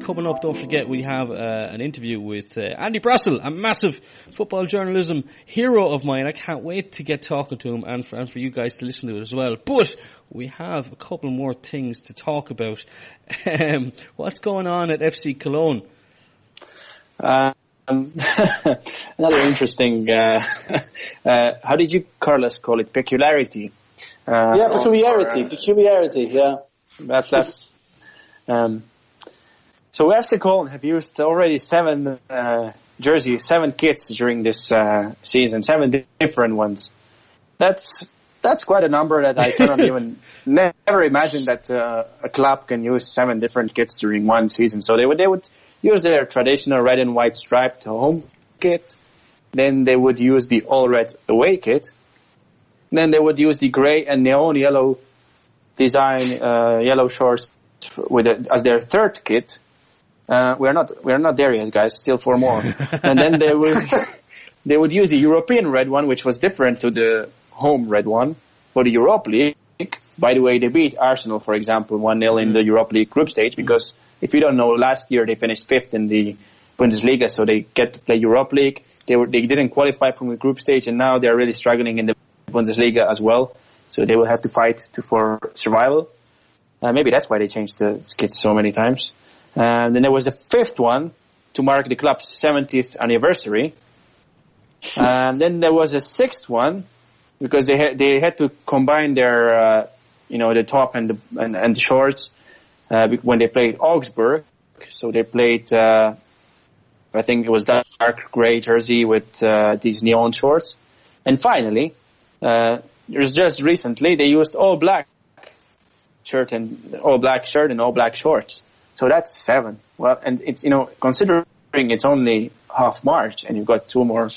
Speaker 1: Coming up, don't forget, we have an interview with Andy Brassell, a massive football journalism hero of mine. I can't wait to get talking to him and for you guys to listen to it as well. But we have a couple more things to talk about. What's going on at FC Cologne?
Speaker 2: Another interesting, how did you, Carlos, call it? Peculiarity.
Speaker 3: Peculiarity, yeah.
Speaker 2: So FC Cologne have used already 7 jerseys, 7 kits during this season, 7 different ones. That's quite a number that I cannot even never imagine that a club can use 7 different kits during one season. So they would use their traditional red and white striped home kit. Then they would use the all red away kit. Then they would use the gray and neon yellow design yellow shorts as their third kit. We're not there yet, guys. Still 4 more. And then they would use the European red one, which was different to the home red one for the Europa League. By the way, they beat Arsenal, for example, 1-0 in the Europa League group stage, because if you don't know, last year they finished 5th in the Bundesliga, so they get to play Europa League. They didn't qualify from the group stage, and now they're really struggling in the Bundesliga as well. So they will have to fight for survival. Maybe that's why they changed the kits so many times. And then there was a 5th one to mark the club's 70th anniversary. And then there was a 6th one because they had to combine their the top and the shorts when they played Augsburg. So they played I think it was dark gray jersey with these neon shorts. And finally, just recently they used all black shirt and all black shorts. So that's 7. Well, and it's, considering it's only half March and you've got 2 more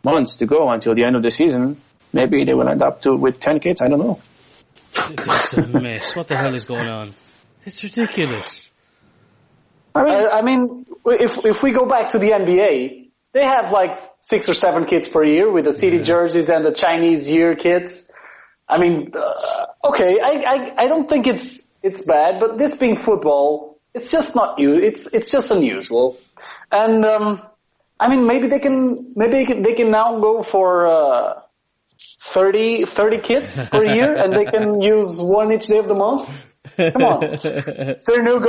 Speaker 2: months to go until the end of the season, maybe they will end up with 10 kits. I don't know.
Speaker 1: It's a mess. What the hell is going on? It's ridiculous.
Speaker 3: I mean, if we go back to the NBA, they have like 6 or 7 kits per year with the city jerseys and the Chinese year kits. I mean, okay, I don't think it's bad, but this being football, it's just not it's just unusual. And I mean, maybe they can now go for 30 kits per year, and they can use 1 each day of the month. Come on, it's their new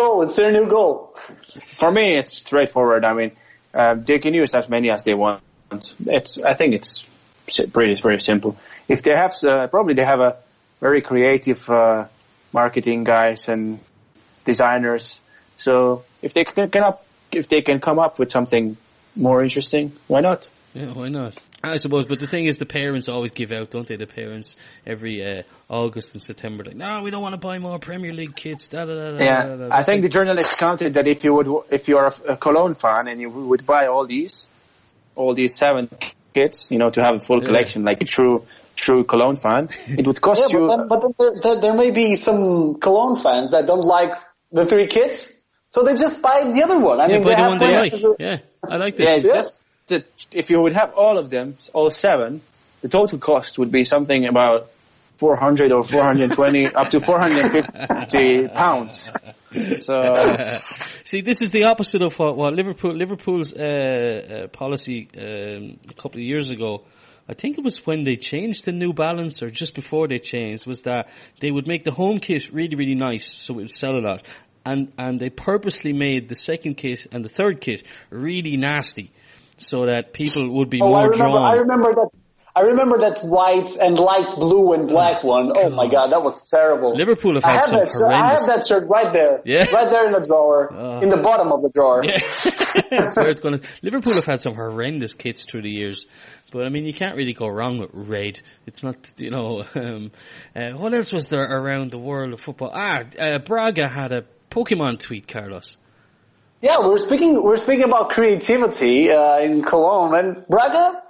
Speaker 3: goal.
Speaker 2: For me, it's straightforward. I mean, they can use as many as they want. I think it's very simple. If they have, probably they have a very creative marketing guys and designers. So if they can come up with something more interesting, why not?
Speaker 1: Yeah, why not? I suppose, but the thing is, the parents always give out, don't they? The parents every August and September, like, no, we don't want to buy more Premier League kits.
Speaker 2: Yeah, I think the journalists counted that if you're a Cologne fan and you would buy all these 7 kits, to have a full collection, like a true Cologne fan, it would cost you.
Speaker 3: But there may be some Cologne fans that don't like the 3 kits, so they just buy the other one. I mean,
Speaker 1: buy the one they like. Yeah, I like this.
Speaker 2: Yeah, just if you would have all of them, all 7, the total cost would be something about 400 or 420 up to 450 pounds. So,
Speaker 1: see, this is the opposite of what Liverpool's policy a couple of years ago. I think it was when they changed the New Balance, or just before they changed, was that they would make the home kit really, really nice, so it would sell a lot. And they purposely made the second kit and the third kit really nasty, so that people would be more drawn.
Speaker 3: I remember that white and light blue and black one. Oh my God, that was terrible.
Speaker 1: Liverpool have had some horrendous.
Speaker 3: I have that shirt right there.
Speaker 1: Yeah.
Speaker 3: Right there in the drawer. In the bottom of the drawer.
Speaker 1: Yeah. That's where it's going to. Liverpool have had some horrendous kits through the years. But I mean, you can't really go wrong with red. It's not, what else was there around the world of football? Braga had a Pokemon tweet, Carlos.
Speaker 3: Yeah, we're speaking about creativity in Cologne, and Braga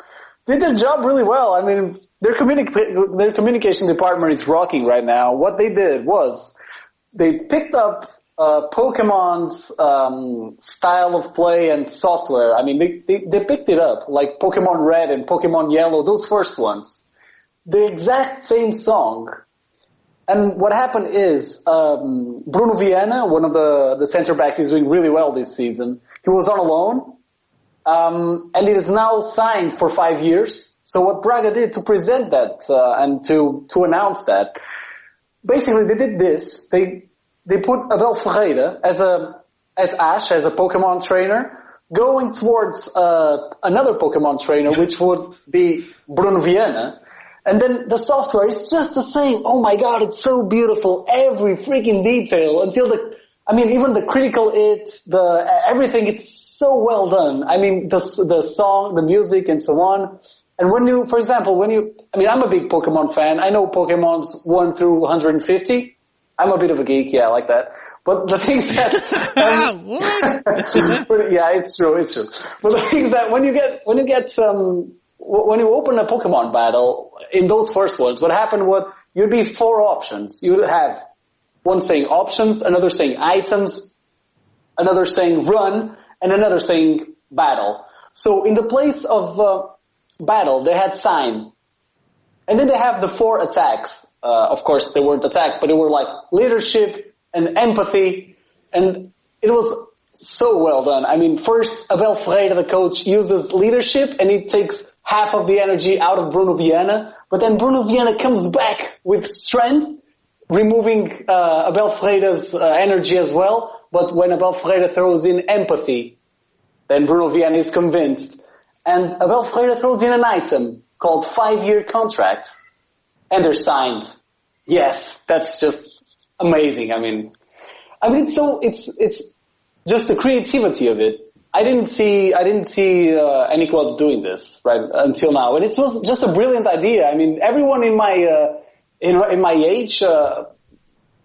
Speaker 3: did their job really well. I mean, their communication department is rocking right now. What they did was they picked up Pokemon's style of play and software. I mean, they picked it up, like Pokemon Red and Pokemon Yellow, those first ones. The exact same song. And what happened is, Bruno Viana, one of the center backs, is doing really well this season. He was on a loan, and it is now signed for 5 years. So what Braga did to present that, and to announce that, basically they did this. They put Abel Ferreira as Ash, as a Pokemon trainer, going towards, another Pokemon trainer, which would be Bruno Viana. And then the software is just the same. Oh my God, it's so beautiful. Every freaking detail until I mean, even the critical everything, it's so well done. I mean, the song, the music, and so on. And for example, I'm a big Pokemon fan. I know Pokemon's 1 through 150. I'm a bit of a geek, yeah, I like that. But the thing is that,
Speaker 1: what?
Speaker 3: but yeah, it's true. But the thing is that when you open a Pokemon battle in those first ones, what happened was you'd be 4 options. You'd have one saying options, another saying items, another saying run, and another saying battle. So in the place of battle, they had sign. And then they have the 4 attacks. Of course, they weren't attacks, but they were like leadership and empathy. And it was so well done. I mean, first, Abel Ferreira, the coach, uses leadership, and he takes half of the energy out of Bruno Viana. But then Bruno Viana comes back with strength, removing Abel Ferreira's energy as well. But when Abel Ferreira throws in empathy, then Bruno Viana is convinced. And Abel Ferreira throws in an item called 5-year contract. And they're signed. Yes, that's just amazing. I mean, it's just the creativity of it. I didn't see any club doing this right until now, and it was just a brilliant idea. I mean, everyone in my age that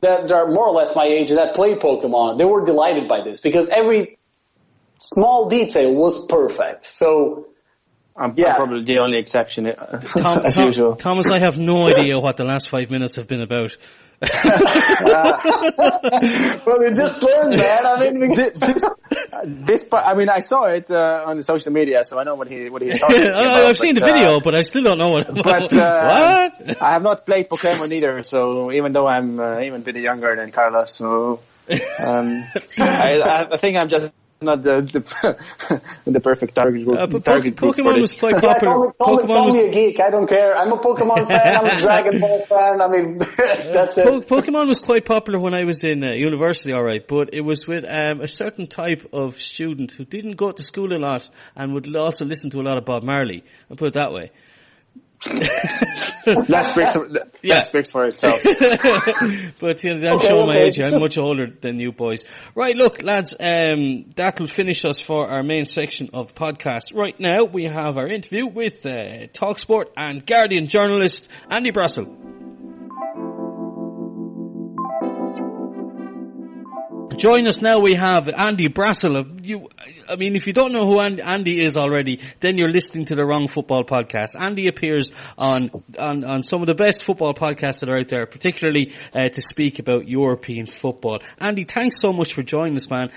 Speaker 3: are more or less my age that play Pokemon, they were delighted by this because every small detail was perfect. So.
Speaker 2: I'm probably the only exception, as usual.
Speaker 1: Thomas, I have no idea what the last 5 minutes have been about.
Speaker 3: Well, we just learned that. I mean,
Speaker 2: this part, I mean, I saw it on the social media, so I know what he's talking about.
Speaker 1: I've seen the video, but I still don't know what.
Speaker 2: But what? I have not played Pokemon either, so even though I'm even a bit younger than Carlos, so I think I'm just not the perfect target group.
Speaker 1: Pokemon was quite popular.
Speaker 3: Call me a geek. I don't care. I'm a Pokemon fan. I'm a Dragon Ball fan. I mean, that's it.
Speaker 1: Pokemon was quite popular when I was in university, all right, but it was with a certain type of student who didn't go to school a lot and would also listen to a lot of Bob Marley. I'll put it that way.
Speaker 2: That speaks for itself.
Speaker 1: But I'm showing my age. I'm much older than you boys. Right, look, lads, that will finish us for our main section of the podcast. Right now, we have our interview with Talksport and Guardian journalist Andy Brassell. Join us now, we have Andy Brassell. I mean, if you don't know who Andy is already, then you're listening to the wrong football podcast. Andy appears on some of the best football podcasts that are out there, particularly to speak about European football. Andy, thanks so much for joining us, man.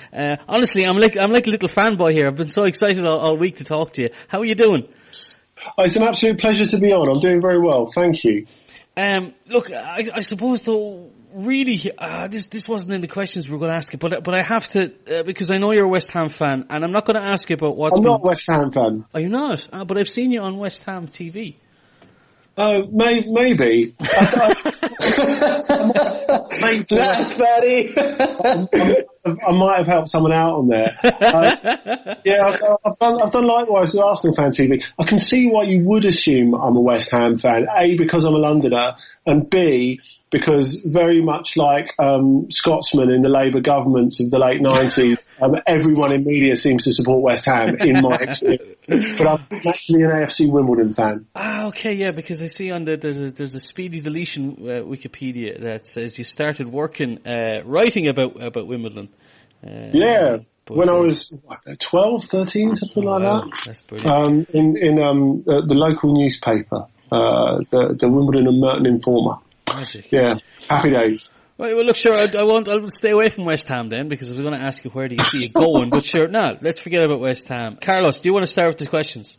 Speaker 1: Honestly, I'm like a little fanboy here. I've been so excited all week to talk to you. How are you doing?
Speaker 5: Oh, it's an absolute pleasure to be on. I'm doing very well. Thank you.
Speaker 1: Look, I suppose though, really, this wasn't in the questions we were going to ask you, but I have to, because I know you're a West Ham fan, and I'm not going to ask you about what's
Speaker 5: I'm not a West Ham fan.
Speaker 1: Are you not? But I've seen you on West Ham TV.
Speaker 5: Maybe.
Speaker 3: Nice, Paddy.
Speaker 5: I might have helped someone out on there. I've done likewise with Arsenal Fan TV. I can see why you would assume I'm a West Ham fan. A, because I'm a Londoner, and B, because very much like Scotsmen in the Labour governments of the late 90s, everyone in media seems to support West Ham, in my experience. But I'm actually an AFC Wimbledon fan.
Speaker 1: Okay, yeah, because I see on there's a speedy deletion Wikipedia that says you started working, writing about Wimbledon.
Speaker 5: When I was 12, 13, something like that.
Speaker 1: That's brilliant.
Speaker 5: In the local newspaper, the Wimbledon and Merton Informer.
Speaker 1: Magic.
Speaker 5: Yeah, happy days.
Speaker 1: Right, well, look, sure, I'll stay away from West Ham then, because I was going to ask you where do you see it going, but sure, no, let's forget about West Ham. Carlos, do you want to start with the questions?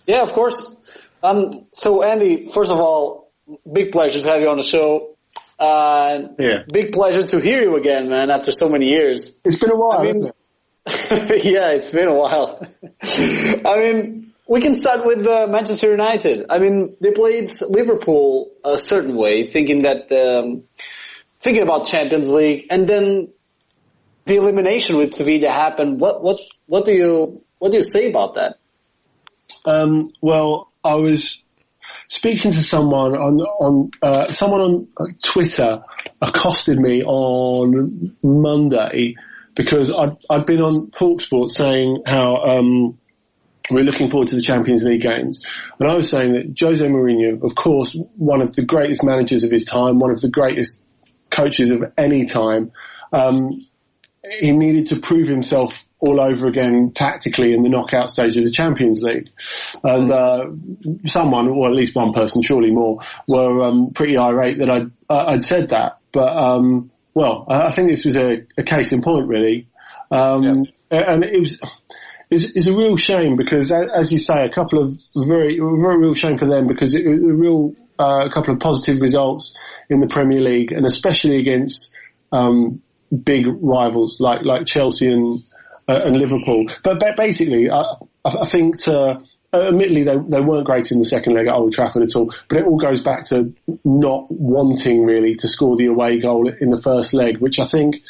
Speaker 3: Yeah, of course. So Andy, first of all, big pleasure to have you on the show. Big pleasure to hear you again, man, after so many years.
Speaker 5: It's been a while, hasn't it?
Speaker 3: Yeah, it's been a while. I mean, we can start with Manchester United. I mean, they played Liverpool a certain way, thinking about Champions League, and then the elimination with Sevilla happened. What do you say about that?
Speaker 5: Well, I was speaking to someone on Twitter accosted me on Monday because I'd been on Talksport saying how we're looking forward to the Champions League games. And I was saying that Jose Mourinho, of course, one of the greatest managers of his time, one of the greatest coaches of any time, he needed to prove himself all over again tactically in the knockout stage of the Champions League. And someone, or at least one person, surely more, were pretty irate that I'd said that. But, I think this was a case in point, really. And it's a real shame because, as you say, a couple of very real shame for them because it was a real couple of positive results in the Premier League and especially against big rivals like Chelsea and Liverpool. But basically, I think admittedly they weren't great in the second leg at Old Trafford at all, but it all goes back to not wanting really to score the away goal in the first leg, which I think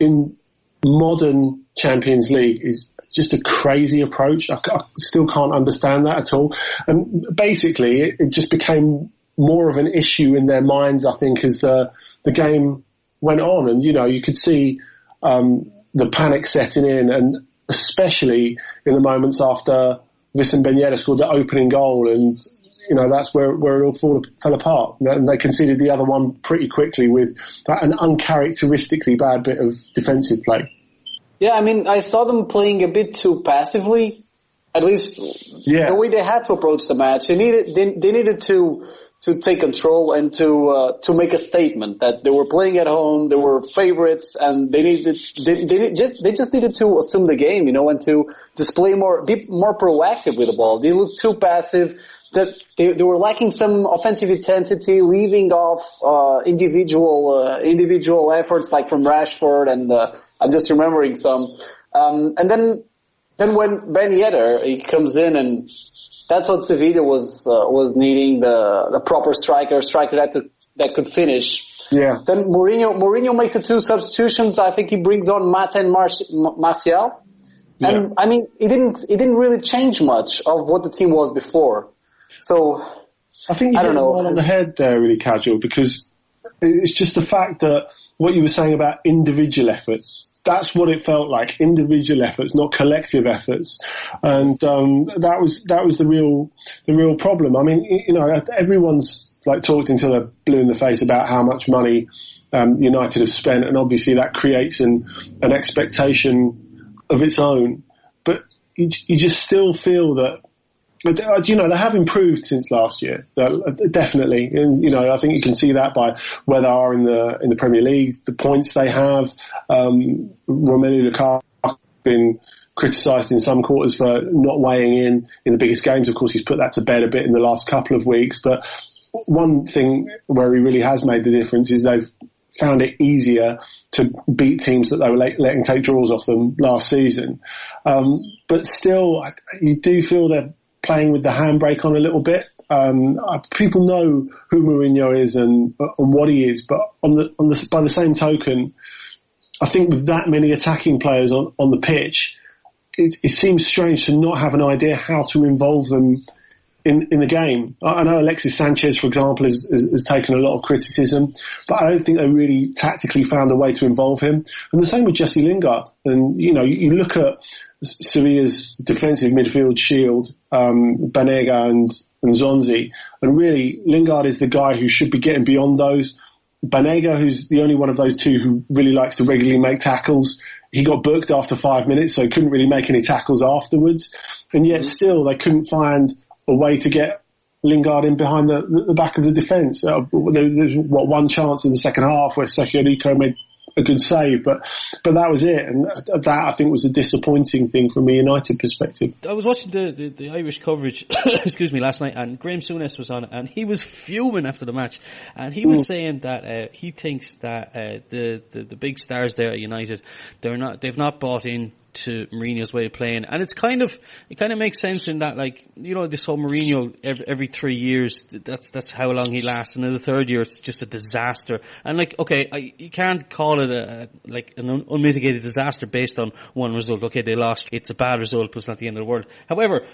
Speaker 5: in modern Champions League is just a crazy approach. I still can't understand that at all. And basically, it just became more of an issue in their minds, I think, as the game went on. And, you could see the panic setting in, and especially in the moments after Vicente Ben Yedder scored the opening goal. And, that's where it all fell apart. And they conceded the other one pretty quickly with an uncharacteristically bad bit of defensive play.
Speaker 3: Yeah, I mean, I saw them playing a bit too passively. At least the way they had to approach the match. They needed to take control and to make a statement that they were playing at home, they were favorites, and they just needed to assume the game, and to be more proactive with the ball. They looked too passive. That they were lacking some offensive intensity, leaving off individual efforts like from Rashford, and I'm just remembering some. And then when Ben Yedder he comes in, and that's what Sevilla was needing, the proper striker that could finish.
Speaker 5: Yeah.
Speaker 3: Then Mourinho makes the two substitutions. I think he brings on Mata and Martial. And I mean, it didn't really change much of what the team was before. So
Speaker 5: I think you hit the one on the head there, really, Casual, because it's just the fact that what you were saying about individual efforts. That's what it felt like, individual efforts, not collective efforts. And that was the real problem. I mean, everyone's talked until they're blue in the face about how much money United have spent, and obviously that creates an expectation of its own. But you just still feel that they have improved since last year, definitely. And, I think you can see that by where they are in the Premier League, the points they have. Romelu Lukaku has been criticised in some quarters for not weighing in the biggest games. Of course, he's put that to bed a bit in the last couple of weeks. But one thing where he really has made the difference is they've found it easier to beat teams that they were letting take draws off them last season. But still, you do feel they're playing with the handbrake on a little bit. People know who Mourinho is and what he is, but by the same token, I think with that many attacking players on the pitch, it seems strange to not have an idea how to involve them in the game. I know Alexis Sanchez, for example, has taken a lot of criticism, but I don't think they really tactically found a way to involve him. And the same with Jesse Lingard. And, you look at Sevilla's defensive midfield shield, Banega and Zonzi, and really Lingard is the guy who should be getting beyond those. Banega, who's the only one of those two who really likes to regularly make tackles, he got booked after 5 minutes, so he couldn't really make any tackles afterwards. And yet still they couldn't find a way to get Lingard in behind the back of the defence. There's one chance in the second half where Sergio Rico made a good save, but that was it, and that I think was a disappointing thing from a United perspective.
Speaker 1: I was watching the Irish coverage, excuse me, last night, and Graham Souness was on it, and he was fuming after the match, and he was saying that he thinks that the big stars there at United, they've not bought in to Mourinho's way of playing, and it kind of makes sense in that, this whole Mourinho every 3 years, that's how long he lasts, and in the third year it's just a disaster. And you can't call it an unmitigated disaster based on one result. Okay, they lost, it's a bad result, but it's not the end of the world. However,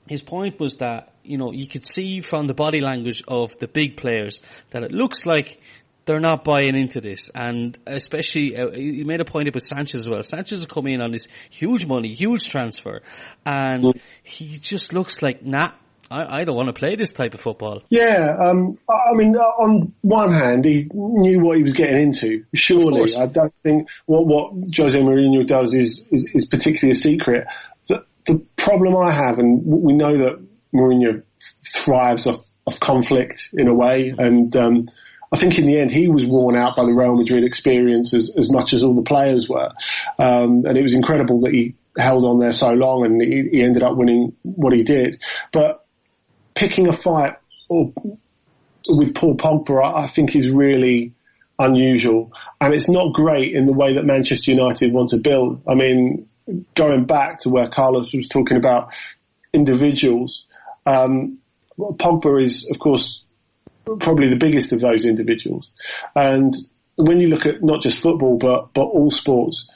Speaker 1: his point was that you could see from the body language of the big players that it looks like they're not buying into this. And especially, you made a point about Sanchez as well. Sanchez has come in on this huge money, huge transfer, and he just looks like, nah, I don't want to play this type of football.
Speaker 5: Yeah, I mean, on one hand, he knew what he was getting into. Surely, I don't think what Jose Mourinho does is particularly a secret. The problem I have, and we know that Mourinho thrives off conflict in a way, and I think in the end he was worn out by the Real Madrid experience as much as all the players were, and it was incredible that he held on there so long and he ended up winning what he did. But picking a fight with Paul Pogba, I think, is really unusual, and it's not great in the way that Manchester United want to build. I mean, going back to where Carlos was talking about individuals, Pogba is, of course, probably the biggest of those individuals. And when you look at not just football, but all sports,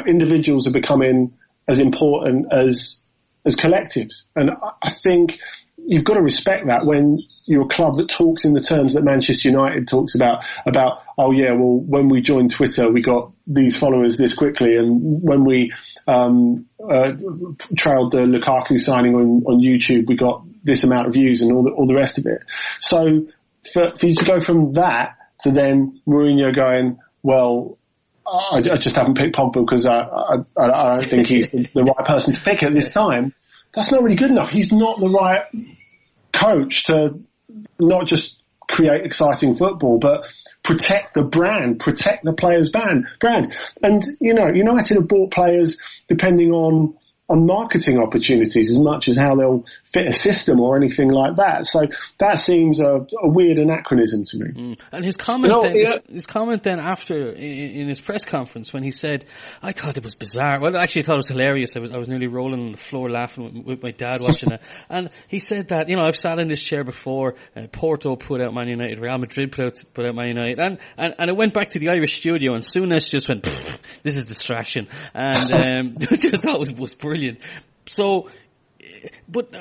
Speaker 5: individuals are becoming as important as collectives. And I think you've got to respect that when you're a club that talks in the terms that Manchester United talks about, oh yeah, well, when we joined Twitter, we got these followers this quickly, and when we trailed the Lukaku signing on YouTube, we got this amount of views and all the rest of it. So for you to go from that to then Mourinho going, well, I just haven't picked Pogba because I don't think he's the right person to pick at this time. That's not really good enough. He's not the right coach to not just create exciting football, but protect the brand, protect the players' brand. And, United have bought players depending on marketing opportunities as much as how they'll fit a system or anything like that. So that seems a weird anachronism to me.
Speaker 1: And his comment his comment then after in his press conference when he said, I thought it was bizarre. Well, actually, I thought it was hilarious. I was nearly rolling on the floor laughing with my dad watching it. And he said that, I've sat in this chair before. Porto put out Man United, Real Madrid put out Man United, and it went back to the Irish studio, and Souness just went, this is distraction. And which I thought was brilliant. So, but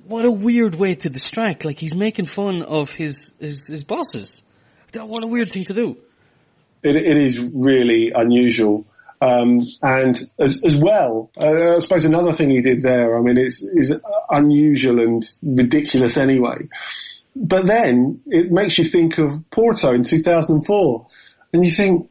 Speaker 1: what a weird way to distract. Like, he's making fun of his bosses. What a weird thing to do.
Speaker 5: It is really unusual. And as well, I suppose another thing he did there, I mean, is unusual and ridiculous anyway. But then it makes you think of Porto in 2004, and you think,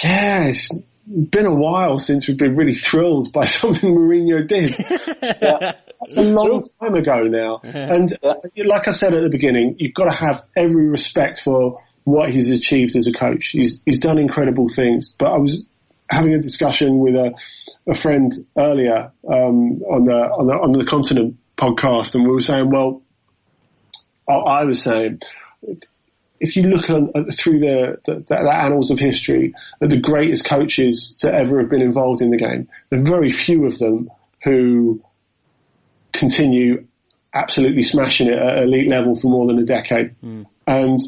Speaker 5: yes, been a while since we've been really thrilled by something Mourinho did. That's a long time ago now. And like I said at the beginning, you've got to have every respect for what he's achieved as a coach. He's done incredible things. But I was having a discussion with a friend earlier on the Continent podcast, and we were saying, well, I was saying, if you look through the annals of history at the greatest coaches to ever have been involved in the game, there are very few of them who continue absolutely smashing it at elite level for more than a decade. And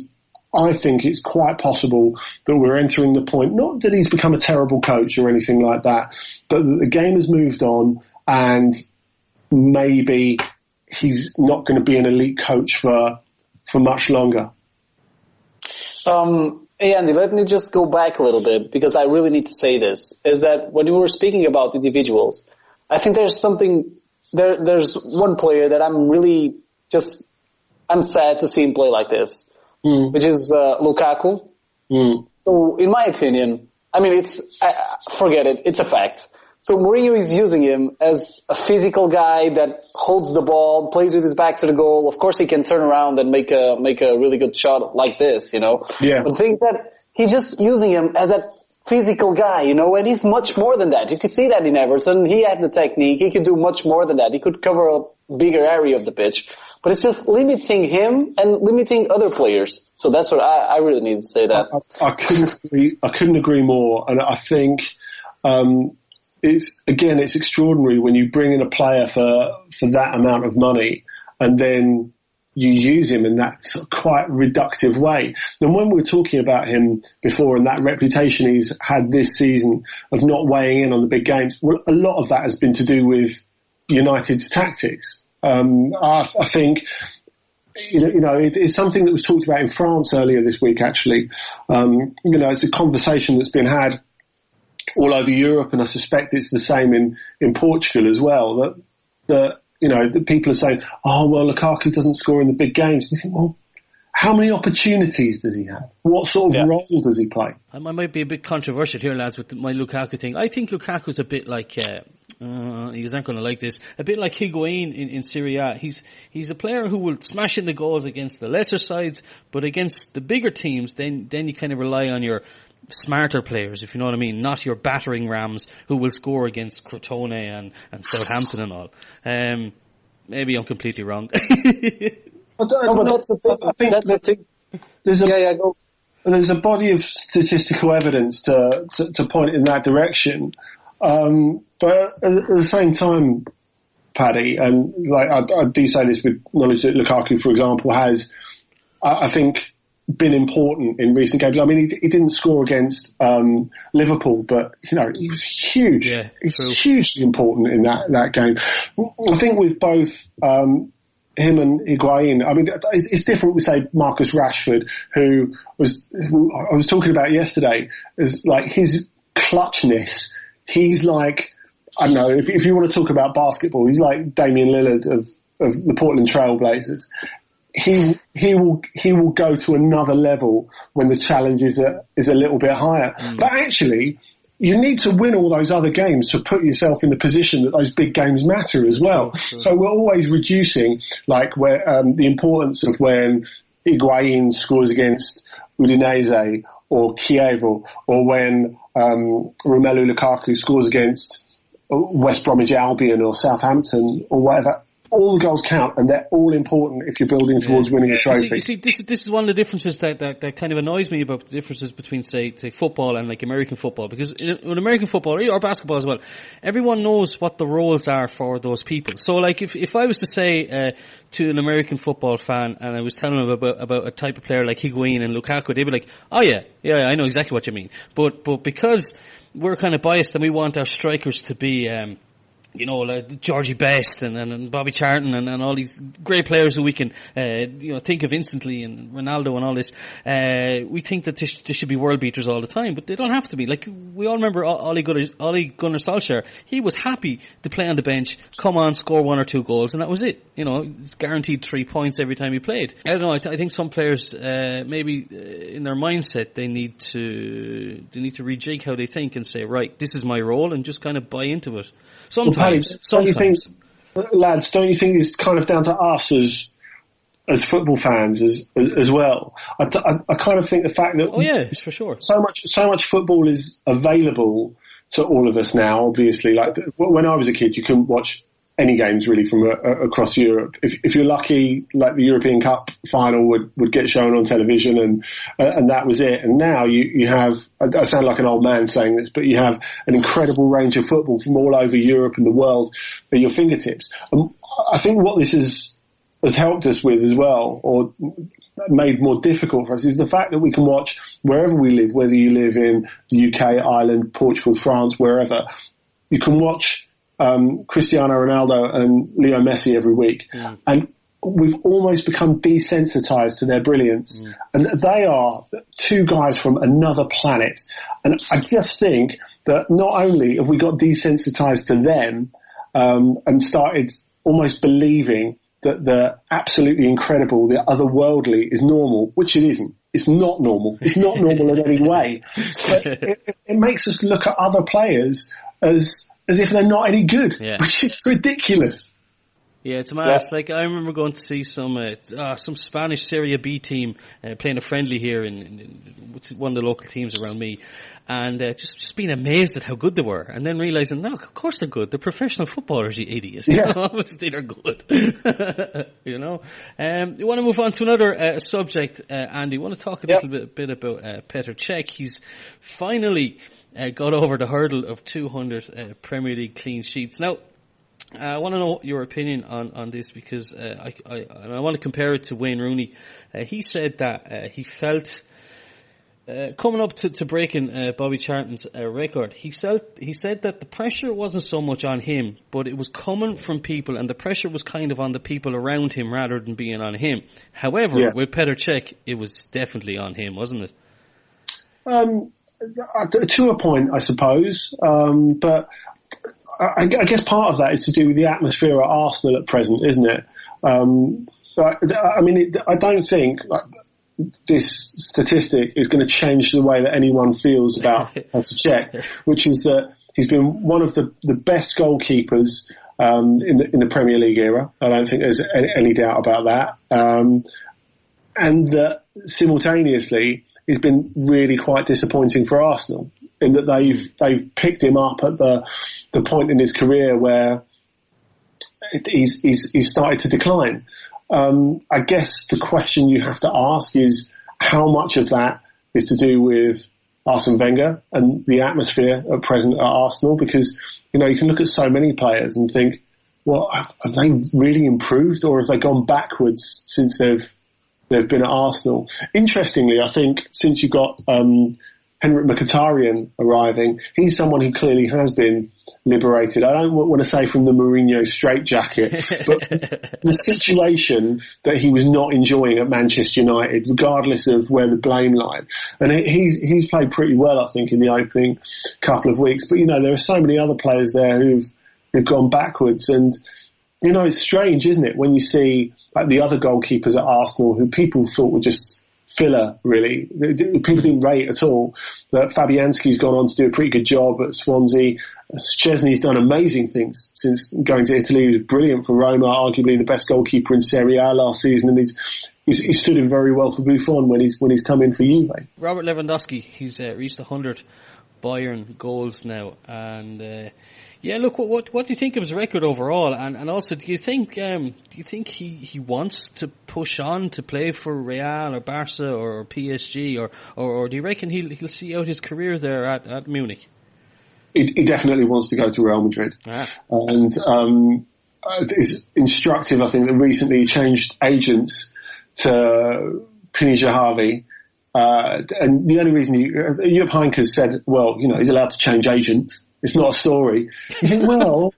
Speaker 5: I think it's quite possible that we're entering the point, not that he's become a terrible coach or anything like that, but that the game has moved on and maybe he's not going to be an elite coach for much longer.
Speaker 3: Hey Andy, let me just go back a little bit because I really need to say this, is that when you were speaking about individuals, I think there's one player that I'm sad to see him play like this, which is Lukaku. So in my opinion, I mean, forget it, it's a fact. So Mourinho is using him as a physical guy that holds the ball, plays with his back to the goal. Of course, he can turn around and make a really good shot like this, Yeah. But the thing is that he's just using him as a physical guy, and he's much more than that. You could see that in Everton. He had the technique. He could do much more than that. He could cover a bigger area of the pitch. But it's just limiting him and limiting other players. So that's what I really need to say that.
Speaker 5: I couldn't agree more. And I think, it's extraordinary when you bring in a player for that amount of money and then you use him in that quite reductive way. And when we were talking about him before and that reputation he's had this season of not weighing in on the big games, well, a lot of that has been to do with United's tactics. I think, it's something that was talked about in France earlier this week, actually. It's a conversation that's been had all over Europe, and I suspect it's the same in Portugal as well, that people are saying, oh, well, Lukaku doesn't score in the big games. And you think, well, how many opportunities does he have? What sort of role does he play?
Speaker 1: I might be a bit controversial here, lads, with my Lukaku thing. I think Lukaku's a bit like, you aren't going to like this, a bit like Higuain in Serie A. He's a player who will smash in the goals against the lesser sides, but against the bigger teams, then you kind of rely on your smarter players, if you know what I mean, not your battering rams who will score against Crotone and Southampton and all. Maybe I'm completely wrong.
Speaker 3: But that's the thing.
Speaker 5: I think
Speaker 3: that's the thing.
Speaker 5: There's a body of statistical evidence to point in that direction. But at the same time, Paddy, and I do say this with knowledge that Lukaku, for example, has, I think, been important in recent games. I mean, he didn't score against Liverpool, but he was huge.
Speaker 1: Yeah,
Speaker 5: he's hugely important in that game. I think with both him and Higuain, I mean, it's different with, say, Marcus Rashford, who I was talking about yesterday, is like his clutchness. He's like, I don't know, if you want to talk about basketball, he's like Damian Lillard of the Portland Trail Blazers. He will go to another level when the challenge is a little bit higher. But actually, you need to win all those other games to put yourself in the position that those big games matter as well. Sure. So we're always reducing where the importance of when Higuain scores against Udinese or Chievo, or when Romelu Lukaku scores against West Bromwich Albion or Southampton or whatever. All the goals count, and they're all important if you're building towards winning a trophy.
Speaker 1: You see, this is one of the differences that kind of annoys me about the differences between, say football and like American football. Because in American football, or basketball as well, everyone knows what the roles are for those people. So like if I was to say to an American football fan, and I was telling them about a type of player like Higuain and Lukaku, they'd be like, oh yeah, I know exactly what you mean. But because we're kind of biased and we want our strikers to be like Georgie Best and Bobby Charlton and all these great players who we can, think of instantly, and Ronaldo and all this, we think that they should be world beaters all the time, but they don't have to be. Like, we all remember Ole Gunnar Solskjaer. He was happy to play on the bench, come on, score 1 or 2 goals, and that was it. It's guaranteed 3 points every time he played. I don't know, I think some players, maybe in their mindset, they need to rejig how they think and say, right, this is my role, and just kind of buy into it. Sometimes.
Speaker 5: Don't you think, lads, don't you think it's kind of down to us as football fans as well? I kind of think the fact that
Speaker 1: for sure,
Speaker 5: so much football is available to all of us now. Obviously, like when I was a kid, you couldn't watch any games really from across Europe. If you're lucky, like the European Cup final would get shown on television, and that was it. And now you have, I sound like an old man saying this, but you have an incredible range of football from all over Europe and the world at your fingertips. I think what this has helped us with as well, or made more difficult for us, is the fact that we can watch wherever we live, whether you live in the UK, Ireland, Portugal, France, wherever. You can watch Cristiano Ronaldo and Leo Messi every week. Yeah. And we've almost become desensitized to their brilliance. Yeah. And they are 2 guys from another planet. And I just think that not only have we got desensitized to them, and started almost believing that the absolutely incredible, the otherworldly is normal, which it isn't. It's not normal. It's not normal in any way. But it makes us look at other players as if they're not any good, which is ridiculous.
Speaker 1: Yeah, it's mad. It's like, I remember going to see some Spanish Serie B team playing a friendly here in one of the local teams around me, and just being amazed at how good they were, and then realizing, no, of course they're good. They're professional footballers, you idiot.
Speaker 5: Yeah.
Speaker 1: Obviously they're good. You want to move on to another subject, Andy. You want to talk a little bit about Petr Cech. He's finally got over the hurdle of 200 Premier League clean sheets. Now, I want to know your opinion on this, because I want to compare it to Wayne Rooney. He said that he felt Coming up to breaking Bobby Charlton's record, he said that the pressure wasn't so much on him, but it was coming from people, and the pressure was kind of on the people around him rather than being on him. However, with Petr Cech, it was definitely on him, wasn't it?
Speaker 5: To a point, I suppose, but I guess part of that is to do with the atmosphere at Arsenal at present, isn't it? I don't think this statistic is going to change the way that anyone feels about Petr Cech, which is that he's been one of the best goalkeepers in the Premier League era. I don't think there's any doubt about that. And that simultaneously, he's been really quite disappointing for Arsenal in that they've picked him up at the point in his career where he's started to decline. I guess the question you have to ask is how much of that is to do with Arsene Wenger and the atmosphere at present at Arsenal, because, you can look at so many players and think, well, have they really improved or have they gone backwards since they've been at Arsenal? Interestingly, I think since you got Henrik Mkhitaryan arriving, he's someone who clearly has been liberated. I don't want to say from the Mourinho straitjacket, but the situation that he was not enjoying at Manchester United, regardless of where the blame lied. And he's played pretty well, I think, in the opening couple of weeks. But, there are so many other players there who've gone backwards. And, it's strange, isn't it, when you see like the other goalkeepers at Arsenal who people thought were just filler, really. People didn't rate at all. But Fabianski's gone on to do a pretty good job at Swansea. Szczesny's done amazing things since going to Italy. He was brilliant for Roma, arguably the best goalkeeper in Serie A last season, and he's stood in very well for Buffon when he's come in for Juve.
Speaker 1: Robert Lewandowski, he's reached 100 Bayern goals now, and look, what do you think of his record overall? And also, do you think he wants to push on to play for Real or Barca or PSG, or do you reckon he'll see out his career there at Munich?
Speaker 5: He definitely wants to go to Real Madrid, and it's instructive. I think that recently he changed agents to Pini Zahavi. And the only reason Jupp Heynckes said, well, he's allowed to change agents. It's not a story. You think, well,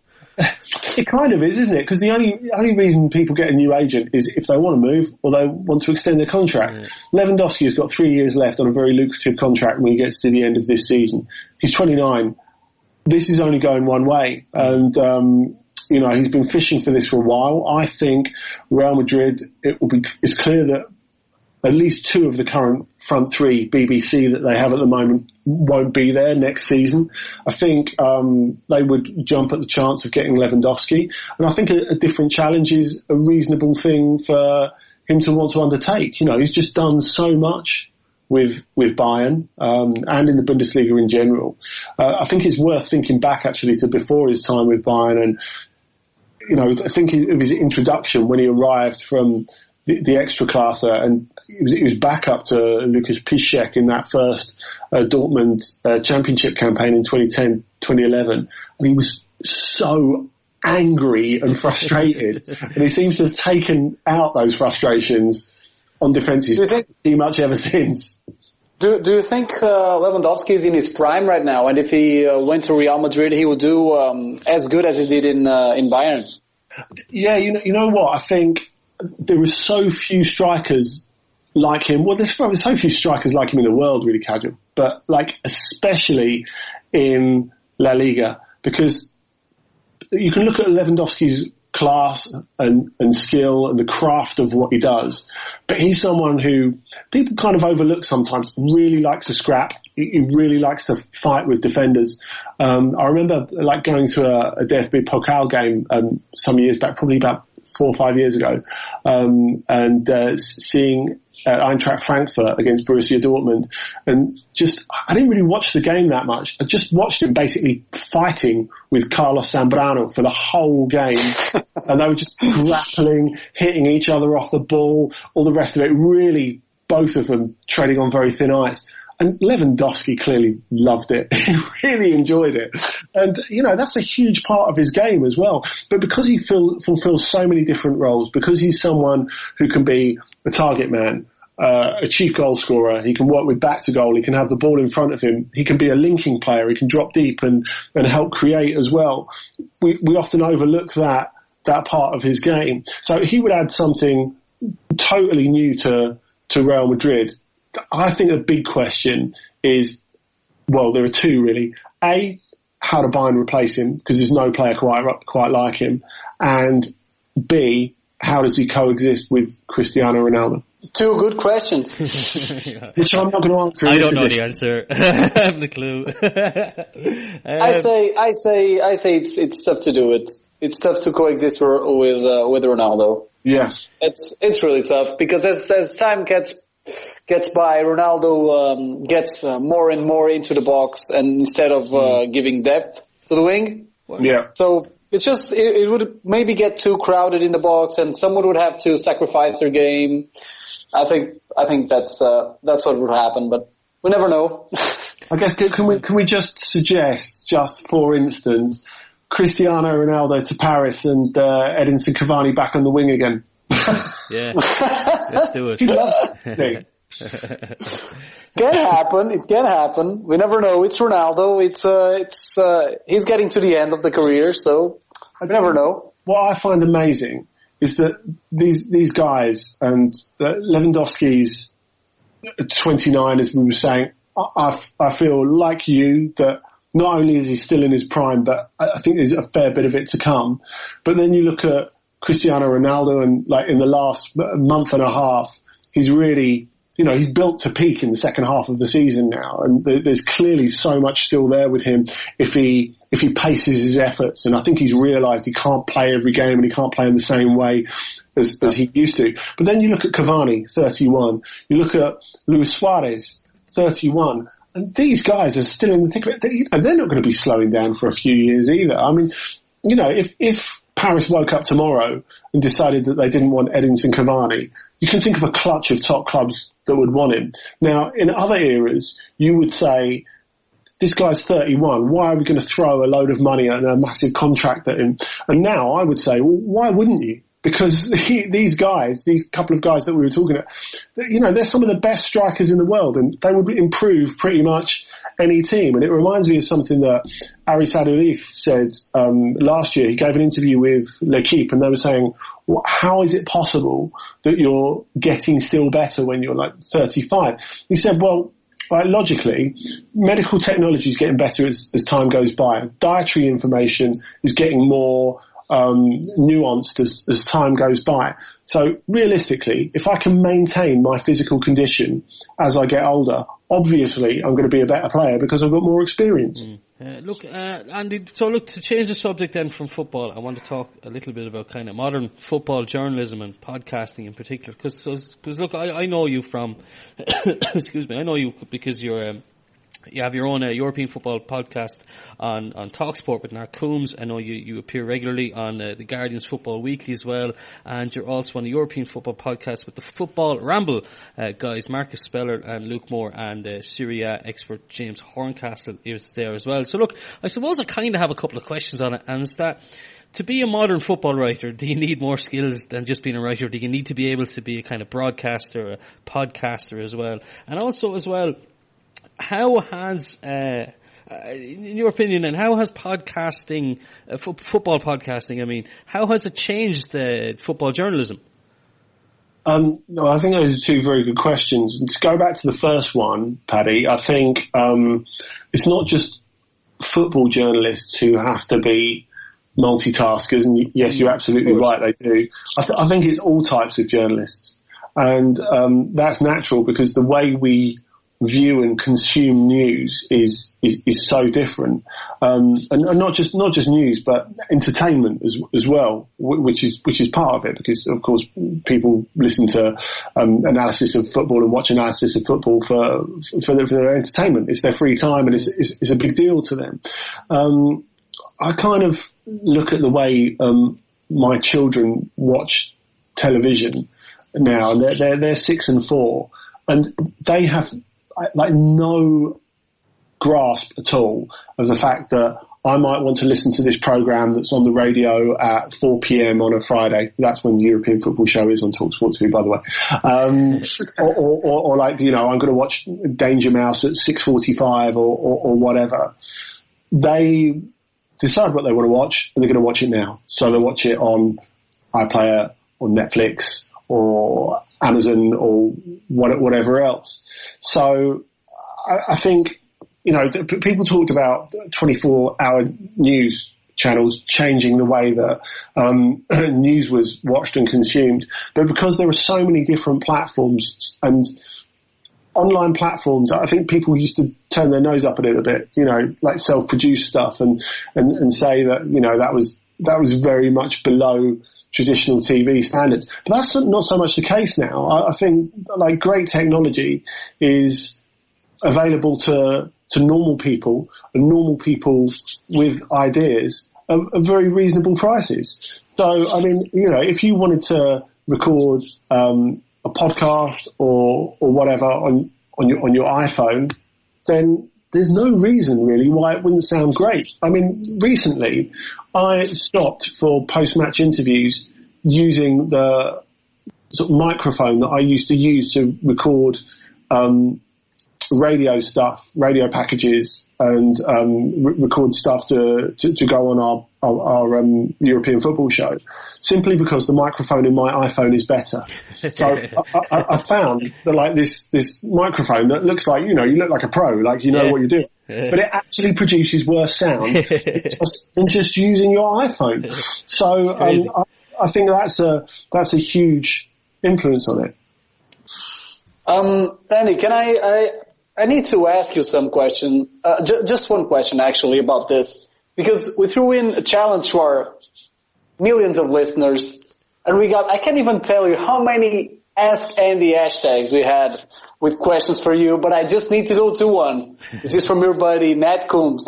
Speaker 5: it kind of is, isn't it? Because the only reason people get a new agent is if they want to move or they want to extend their contract. Yeah. Lewandowski has got 3 years left on a very lucrative contract when he gets to the end of this season. He's 29. This is only going one way. And, he's been fishing for this for a while. I think Real Madrid, it's clear that at least two of the current front three BBC that they have at the moment won't be there next season. I think they would jump at the chance of getting Lewandowski. And I think a different challenge is a reasonable thing for him to want to undertake. He's just done so much with Bayern and in the Bundesliga in general. I think it's worth thinking back actually to before his time with Bayern, and I think of his introduction when he arrived from the Extraklasse, and he was back up to Lukas Piszczek in that first Dortmund championship campaign in 2010-2011, and he was so angry and frustrated, and he seems to have taken out those frustrations on defences pretty much ever since.
Speaker 3: Do you think Lewandowski is in his prime right now, and if he went to Real Madrid, he would do as good as he did in Bayern?
Speaker 5: Yeah, you know what? I think there are so few strikers like him. Well, there's so few strikers like him in the world, really, Kajal. But especially in La Liga, because you can look at Lewandowski's class and skill and the craft of what he does, but he's someone who people kind of overlook sometimes. Really likes to scrap. He really likes to fight with defenders. I remember going to a DFB Pokal game some years back, probably about 4 or 5 years ago, and seeing Eintracht Frankfurt against Borussia Dortmund, and I didn't really watch the game that much. I just watched him basically fighting with Carlos Zambrano for the whole game, and they were just grappling, hitting each other off the ball, all the rest of it. Really, both of them treading on very thin ice. And Lewandowski clearly loved it. He really enjoyed it. And, that's a huge part of his game as well. But because he fulfills so many different roles, because he's someone who can be a target man, a chief goal scorer. He can work with back to goal. He can have the ball in front of him. He can be a linking player. He can drop deep and help create as well. We often overlook that part of his game. So he would add something totally new to Real Madrid. I think the big question is, well, there are two really. A, how to buy and replace him, because there's no player quite like him. And B, how does he coexist with Cristiano Ronaldo?
Speaker 3: Two good questions.
Speaker 5: Which I'm not going to answer.
Speaker 1: I don't know the answer. I haven't a clue.
Speaker 3: I say it's tough to do it. It's tough to coexist with Ronaldo.
Speaker 5: Yes.
Speaker 3: It's really tough because as time gets by, Ronaldo gets more and more into the box, and instead of giving depth to the wing.
Speaker 5: Yeah. So
Speaker 3: it's just it would maybe get too crowded in the box, and someone would have to sacrifice their game. I think that's what would happen, but we never know.
Speaker 5: I guess can we just suggest, just for instance, Cristiano Ronaldo to Paris and Edinson Cavani back on the wing again?
Speaker 1: Yeah, let's do it.
Speaker 3: It can happen. It can happen. We never know. It's Ronaldo. It's he's getting to the end of the career, so I never know.
Speaker 5: What I find amazing is that these guys, and Lewandowski's 29, as we were saying, I feel like you that not only is he still in his prime, but I think there's a fair bit of it to come. But then you look at Cristiano Ronaldo, and like in the last month and a half, he's really, he's built to peak in the second half of the season now, and there's clearly so much still there with him if he paces his efforts. And I think he's realised he can't play every game and he can't play in the same way as he used to. But then you look at Cavani, 31. You look at Luis Suarez, 31. And these guys are still in the thick of it. They're not going to be slowing down for a few years either. I mean, if Paris woke up tomorrow and decided that they didn't want Edinson Cavani, you can think of a clutch of top clubs that would want him. Now, in other eras, you would say, this guy's 31, why are we going to throw a load of money and a massive contract at him? And now I would say, well, why wouldn't you? Because these couple of guys that we were talking about, they're some of the best strikers in the world, and they would improve pretty much any team. And it reminds me of something that Aris Adolif said last year. He gave an interview with L'Equipe, and they were saying, well, how is it possible that you're getting still better when you're like 35? He said, well, logically, medical technology is getting better as time goes by. Dietary information is getting more nuanced as time goes by. So realistically, if I can maintain my physical condition as I get older, obviously I'm going to be a better player because I've got more experience.
Speaker 1: Andy, to change the subject then from football, I want to talk a little bit about kind of modern football journalism and podcasting in particular. Because look, I know you from, excuse me, I know you because you're you have your own European football podcast on Talksport with Mark Coombs. I know you appear regularly on the Guardian's Football Weekly as well, and you're also on the European football podcast with the Football Ramble guys, Marcus Speller and Luke Moore, and Serie A expert James Horncastle is there as well. So look, I suppose I kind of have a couple of questions on it, and it's that, to be a modern football writer, do you need more skills than just being a writer? Do you need to be able to be a kind of broadcaster, a podcaster as well? And also as well, how has, in your opinion, and how has podcasting, football podcasting, I mean, how has it changed football journalism?
Speaker 5: No, I think those are two very good questions. And to go back to the first one, Paddy, I think it's not just football journalists who have to be multitaskers, and yes, you're absolutely right, they do. I think it's all types of journalists, and that's natural because the way we view and consume news is so different, and not just news, but entertainment as well, which is part of it, because of course people listen to analysis of football and watch analysis of football for their entertainment. It's their free time, and it's a big deal to them. I kind of look at the way my children watch television now, and they're 6 and 4, and they have like no grasp at all of the fact that I might want to listen to this program that's on the radio at 4 p.m. on a Friday. That's when the European football show is on Talksport to me, by the way. Or like, I'm going to watch Danger Mouse at 6:45 or whatever. They decide what they want to watch, and they're going to watch it now. So they watch it on iPlayer or Netflix or Amazon or whatever else. So I think, people talked about 24-hour news channels changing the way that news was watched and consumed. But because there are so many different platforms and online platforms, I think people used to turn their nose up a little bit, like self-produced stuff and say that, that was very much below traditional TV standards. But that's not so much the case now. I think like great technology is available to normal people and normal people with ideas at very reasonable prices. So, I mean, if you wanted to record a podcast or whatever on your iPhone, then there's no reason really why it wouldn't sound great. I mean, recently I stopped for post-match interviews using the sort of microphone that I used to use to record radio stuff, radio packages, and record stuff to go on our European football show, simply because the microphone in my iPhone is better. So I found that like this microphone that looks like, you look like a pro, like what you're doing, but it actually produces worse sound than just using your iPhone. So I think that's a huge influence on it.
Speaker 3: Andy, can I need to ask you some question, just one question actually about this, because we threw in a challenge to our millions of listeners, and I can't even tell you how many Ask Andy hashtags we had with questions for you, but I just need to go to one, which is from your buddy Nat Coombs.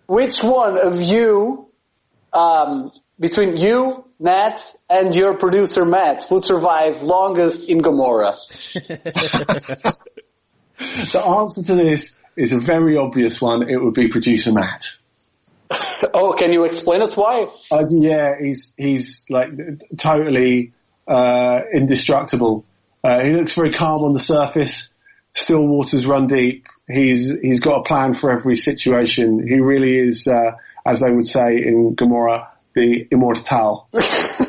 Speaker 3: Which one of you, between you, Nat, and your producer Matt, would survive longest in Gomorrah?
Speaker 5: The answer to this is a very obvious one. It would be producer Matt.
Speaker 3: Oh, can you explain us why?
Speaker 5: Yeah, he's like totally indestructible. He looks very calm on the surface. Still waters run deep. He's got a plan for every situation. He really is, as they would say in Gomorrah, the immortal.
Speaker 1: Nice.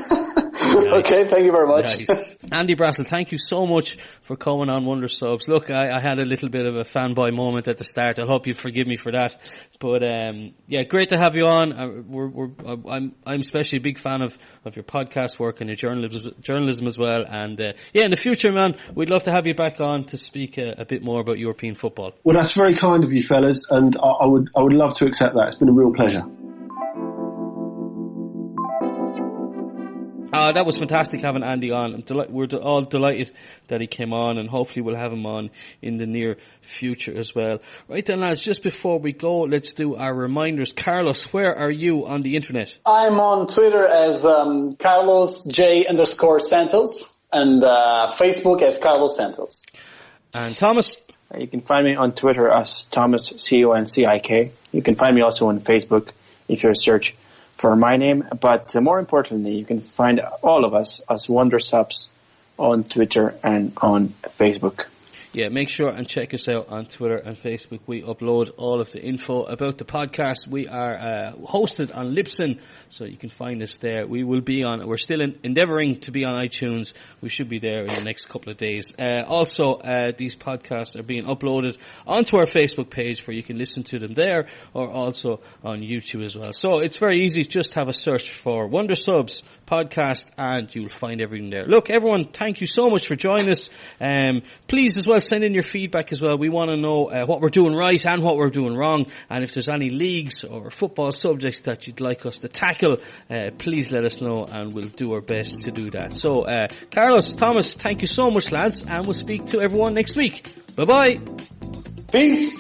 Speaker 3: Okay, thank you very much.
Speaker 1: Nice. Andy Brassell, thank you so much for coming on Wonder Subs. Look, I had a little bit of a fanboy moment at the start. I hope you forgive me for that. But yeah, great to have you on. I'm especially a big fan of your podcast work and your journalism as well. And yeah, in the future, man, we'd love to have you back on to speak a bit more about European football.
Speaker 5: Well, that's very kind of you, fellas, and I would love to accept that. It's been a real pleasure.
Speaker 1: That was fantastic having Andy on. We're all delighted that he came on, and hopefully we'll have him on in the near future as well. Right then, lads, just before we go, let's do our reminders. Carlos, where are you on the internet?
Speaker 3: I'm on Twitter as Carlos J_Santos and Facebook as Carlos Santos.
Speaker 1: And Thomas?
Speaker 2: You can find me on Twitter as Thomas Cuncik. You can find me also on Facebook if you search for my name, but more importantly, you can find all of us as Wonder Subs on Twitter and on Facebook.
Speaker 1: Yeah, make sure and check us out on Twitter and Facebook. We upload all of the info about the podcast. We are hosted on Libsyn, so you can find us there. We're still endeavouring to be on iTunes. We should be there in the next couple of days. Also, these podcasts are being uploaded onto our Facebook page where you can listen to them there, or also on YouTube as well. So it's very easy. Just have a search for Wonder Subs podcast and you'll find everything there. Look, everyone, thank you so much for joining us. Please as well send in your feedback as well. We want to know what we're doing right and what we're doing wrong, and if there's any leagues or football subjects that you'd like us to tackle, please let us know and we'll do our best to do that. So Carlos, Thomas, thank you so much, lads, and we'll speak to everyone next week. Bye bye.
Speaker 3: Peace.